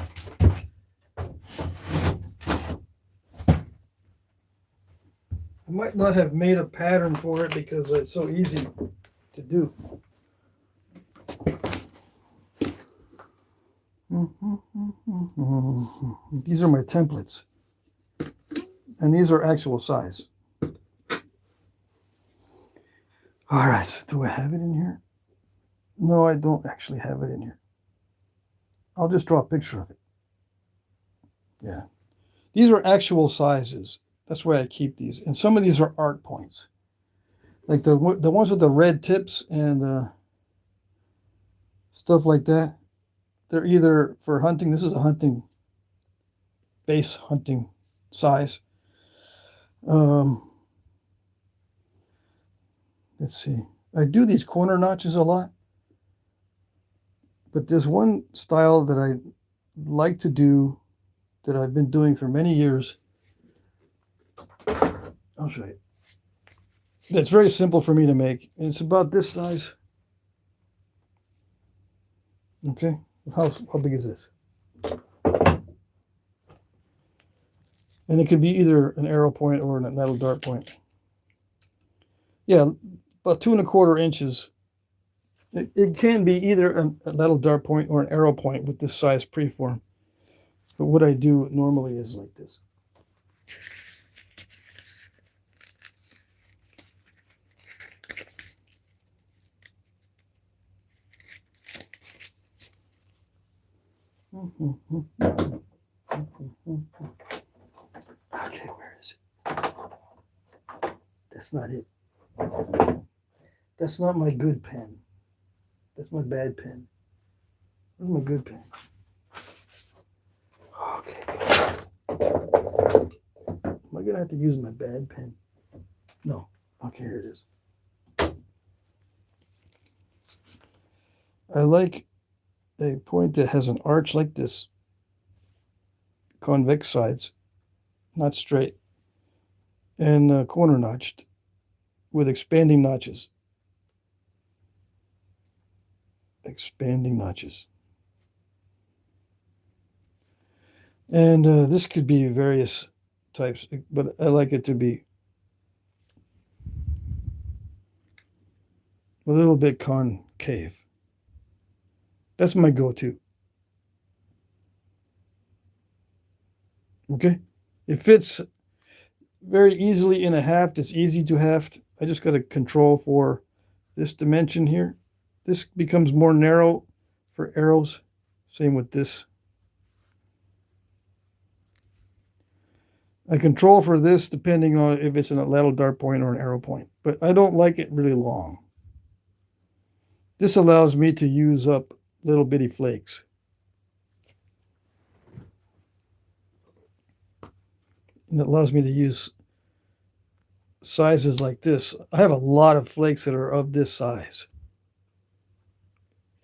I might not have made a pattern for it because it's so easy to do. These are my templates. And these are actual size. All right, so do I have it in here? No, I don't actually have it in here. I'll just draw a picture of it. Yeah. These are actual sizes. That's why I keep these. And some of these are art points. Like the ones with the red tips and stuff like that. They're either for hunting. This is a hunting, base hunting size. Let's see. I do these corner notches a lot. But there's one style that I like to do that I've been doing for many years. I'll show you. That's very simple for me to make. And it's about this size. Okay. How big is this? And it could be either an arrow point or a metal dart point. Yeah, about 2 1/4 inches. It can be either a metal dart point or an arrow point with this size preform. But what I do normally is like this. Okay, where is it? That's not it. That's not my good pen. That's my bad pen. Where's my good pen? Okay. Am I gonna have to use my bad pen? No. Okay, here it is. I like a point that has an arch like this. Convex sides, not straight. And corner notched with expanding notches. Expanding notches. And this could be various types, but I like it to be a little bit concave. That's my go-to. Okay? It fits very easily in a haft. It's easy to haft. I just got to control for this dimension here. This becomes more narrow for arrows. Same with this. I control for this depending on if it's a lateral dart point or an arrow point, but I don't like it really long. This allows me to use up little bitty flakes. And it allows me to use sizes like this. I have a lot of flakes that are of this size.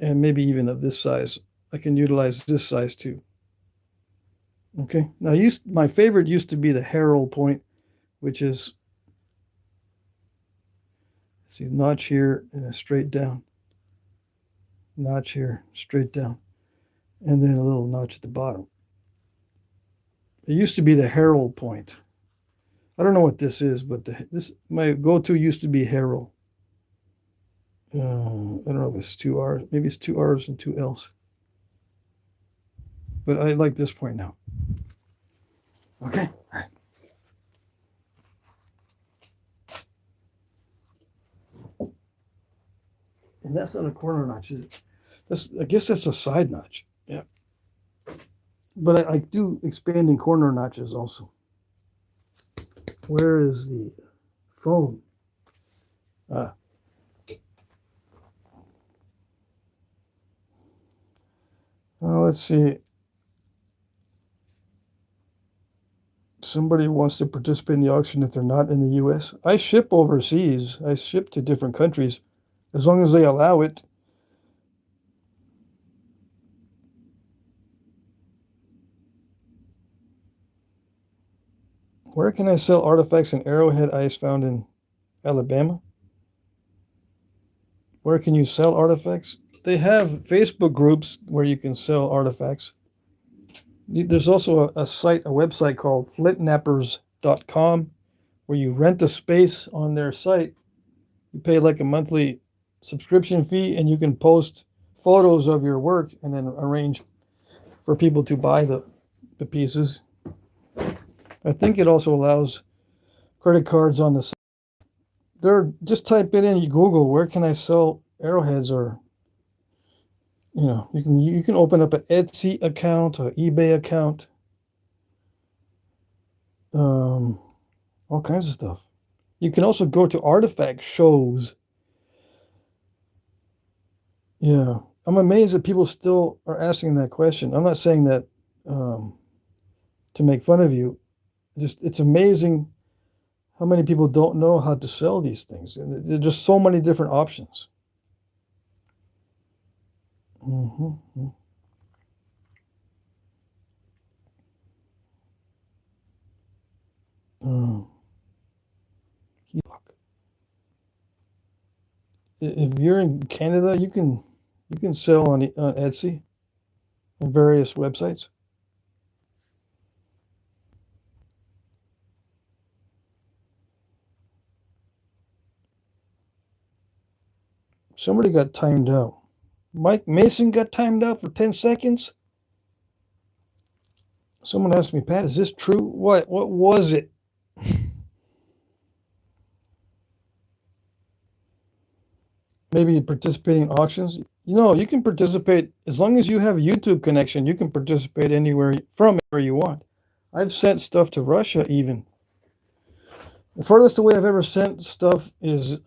And maybe even of this size. I can utilize this size too. Okay. Now, my favorite used to be the Herald point, which is, see, notch here and a straight down. Notch here, straight down. And then a little notch at the bottom. It used to be the Herald point. I don't know what this is, but my go-to used to be Herald. I don't know if it's 2 R's. Maybe it's 2 R's and 2 L's. But I like this point now. Okay. All right. And that's not a corner notch, is it? I guess that's a side notch. Yeah. But I do expanding corner notches also. Where is the phone? Ah. Let's see. Somebody wants to participate in the auction if they're not in the US. I ship overseas. I ship to different countries as long as they allow it. Where can I sell artifacts and arrowhead ice found in Alabama? Where can you sell artifacts? They have Facebook groups where you can sell artifacts. There's also a website called Flintknappers.com where you rent a space on their site. You pay like a monthly subscription fee and you can post photos of your work and then arrange for people to buy the pieces. I think it also allows credit cards on the site. Just type it in, you Google, where can I sell arrowheads, or you can open up an Etsy account or eBay account. All kinds of stuff. You can also go to artifact shows. Yeah, I'm amazed that people still are asking that question. I'm not saying that to make fun of you. Just it's amazing how many people don't know how to sell these things. And there are just so many different options. Mm-hmm. If you're in Canada, you can sell on Etsy and various websites. Somebody got timed out. Mike Mason got timed out for 10 seconds. Someone asked me, Pat, is this true? What was it? Maybe participating in auctions. You can participate as long as you have a YouTube connection. You can participate anywhere from where you want. I've sent stuff to Russia even. The farthest away I've ever sent stuff is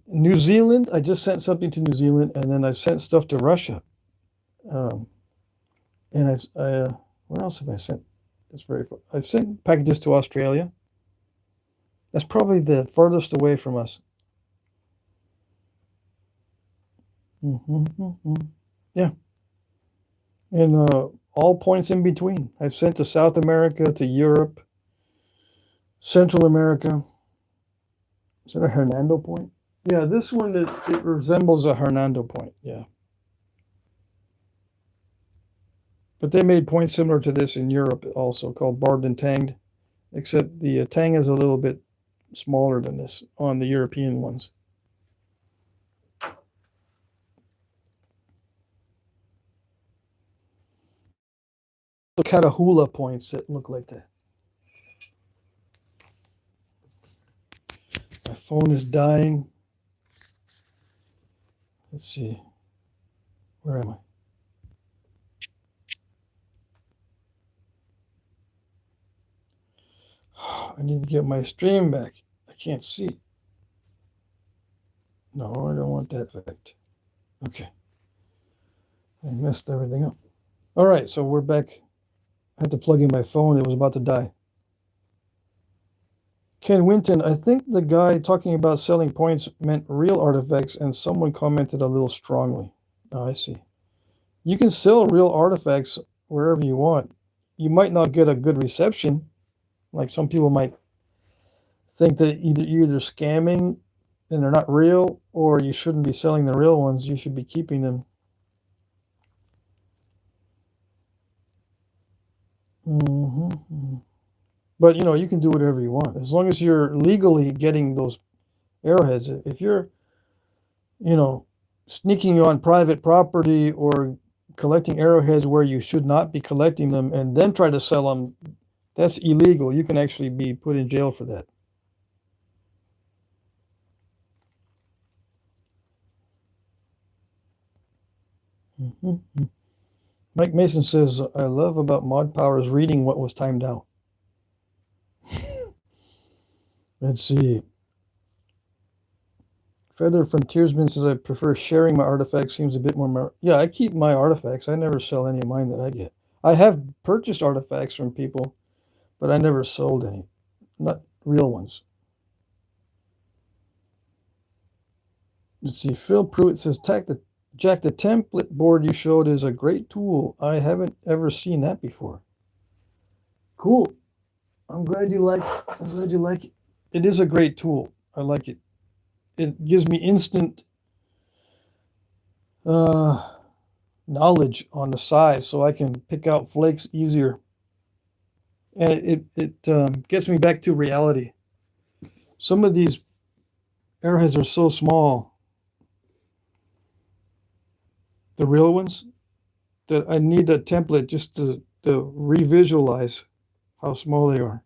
New Zealand. I just sent something to New Zealand, and then I've sent stuff to Russia. And where else have I sent? That's very far. I've sent packages to Australia. That's probably the farthest away from us. Yeah. And all points in between. I've sent to South America, to Europe, Central America. Is that a Hernando point? Yeah, this one, it resembles a Hernando point. Yeah. But they made points similar to this in Europe also, called barbed and tanged, except the tang is a little bit smaller than this on the European ones. The Catahoula points that look like that. My phone is dying. Let's see. Where am I? I need to get my stream back. I can't see. No, I don't want that effect. Okay. I messed everything up. All right, so we're back. I had to plug in my phone. It was about to die. Ken Winton, I think the guy talking about selling points meant real artifacts, and someone commented a little strongly. Oh, I see. You can sell real artifacts wherever you want. You might not get a good reception. Like some people might think that you're either scamming and they're not real, or you shouldn't be selling the real ones. You should be keeping them. But you can do whatever you want as long as you're legally getting those arrowheads. If you're, sneaking on private property or collecting arrowheads where you should not be collecting them and then try to sell them, that's illegal. You can actually be put in jail for that. Mike Mason says, I love about Mod Powers reading what was timed out. Let's see. Feather Frontiersman says, I prefer sharing my artifacts. Seems a bit more... Yeah, I keep my artifacts. I never sell any of mine that I get. I have purchased artifacts from people, but I never sold any. Not real ones. Let's see. Phil Pruitt says, Jack, the template board you showed is a great tool. I haven't ever seen that before. Cool. I'm glad you like it. I'm glad you like it. It is a great tool. I like it. It gives me instant knowledge on the size, so I can pick out flakes easier. And it gets me back to reality. Some of these airheads are so small, the real ones, that I need a template just to revisualize how small they are.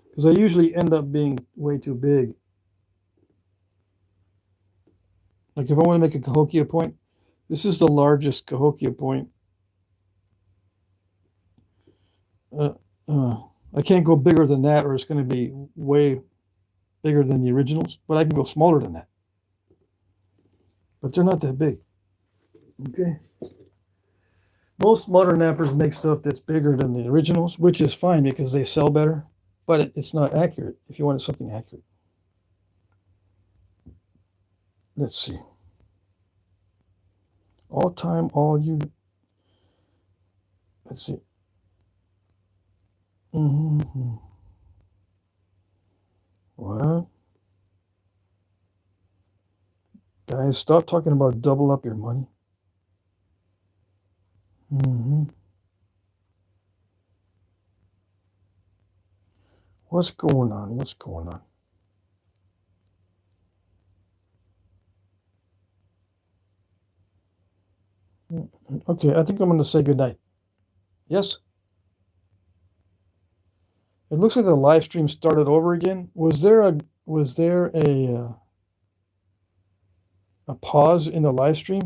Because I usually end up being way too big. Like if I want to make a Cahokia point, this is the largest Cahokia point. I can't go bigger than that, or it's going to be way bigger than the originals, but I can go smaller than that. But they're not that big. Okay. Most modern knappers make stuff that's bigger than the originals, which is fine because they sell better, but it's not accurate if you wanted something accurate. Let's see. All time, all you. Let's see. What? Guys, stop talking about double up your money. What's going on? What's going on? Okay, I think I'm going to say goodnight. Yes? It looks like the live stream started over again. Was there a pause in the live stream?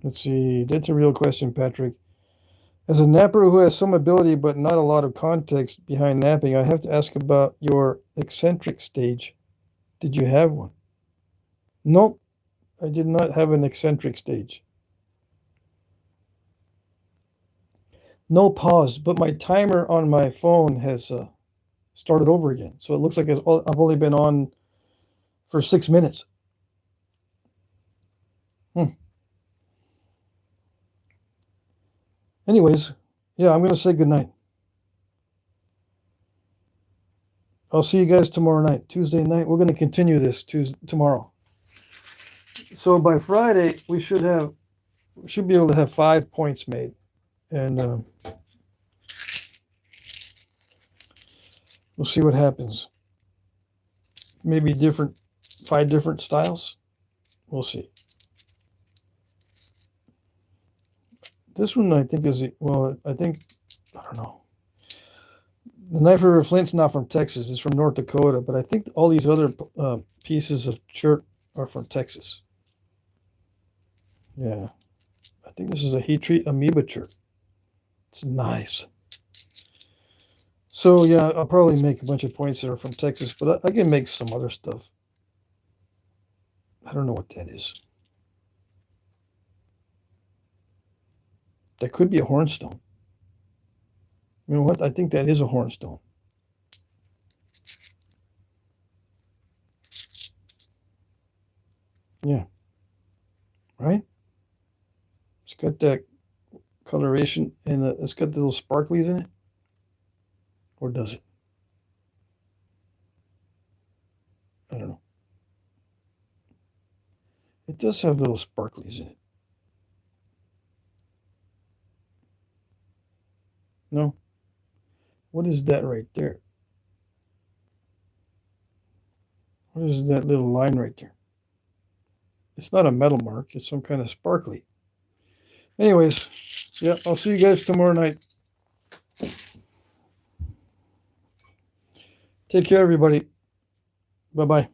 Let's see. That's a real question, Patrick. As a napper who has some ability but not a lot of context behind napping, I have to ask about your eccentric stage. Did you have one? Nope, I did not have an eccentric stage. No pause, but my timer on my phone has started over again. So it looks like I've only been on for 6 minutes. Anyways, yeah, I'm going to say goodnight. I'll see you guys tomorrow night, Tuesday night. We're going to continue this tomorrow. So by Friday, we should be able to have 5 points made. And we'll see what happens. Maybe 5 different styles. We'll see. This one, I think, I don't know. The Knife River Flint's not from Texas. It's from North Dakota. But I think all these other pieces of shirt are from Texas. Yeah. I think this is a heat treat amoeba shirt. It's nice. So, yeah, I'll probably make a bunch of points that are from Texas. But I can make some other stuff. I don't know what that is. That could be a hornstone. You know what? I think that is a hornstone. Yeah. Right? It's got that coloration and it's got the little sparklies in it. Or does it? I don't know. It does have little sparklies in it. No? What is that right there? What is that little line right there? It's not a metal mark. It's some kind of sparkly. Anyways, yeah, I'll see you guys tomorrow night. Take care, everybody. Bye-bye.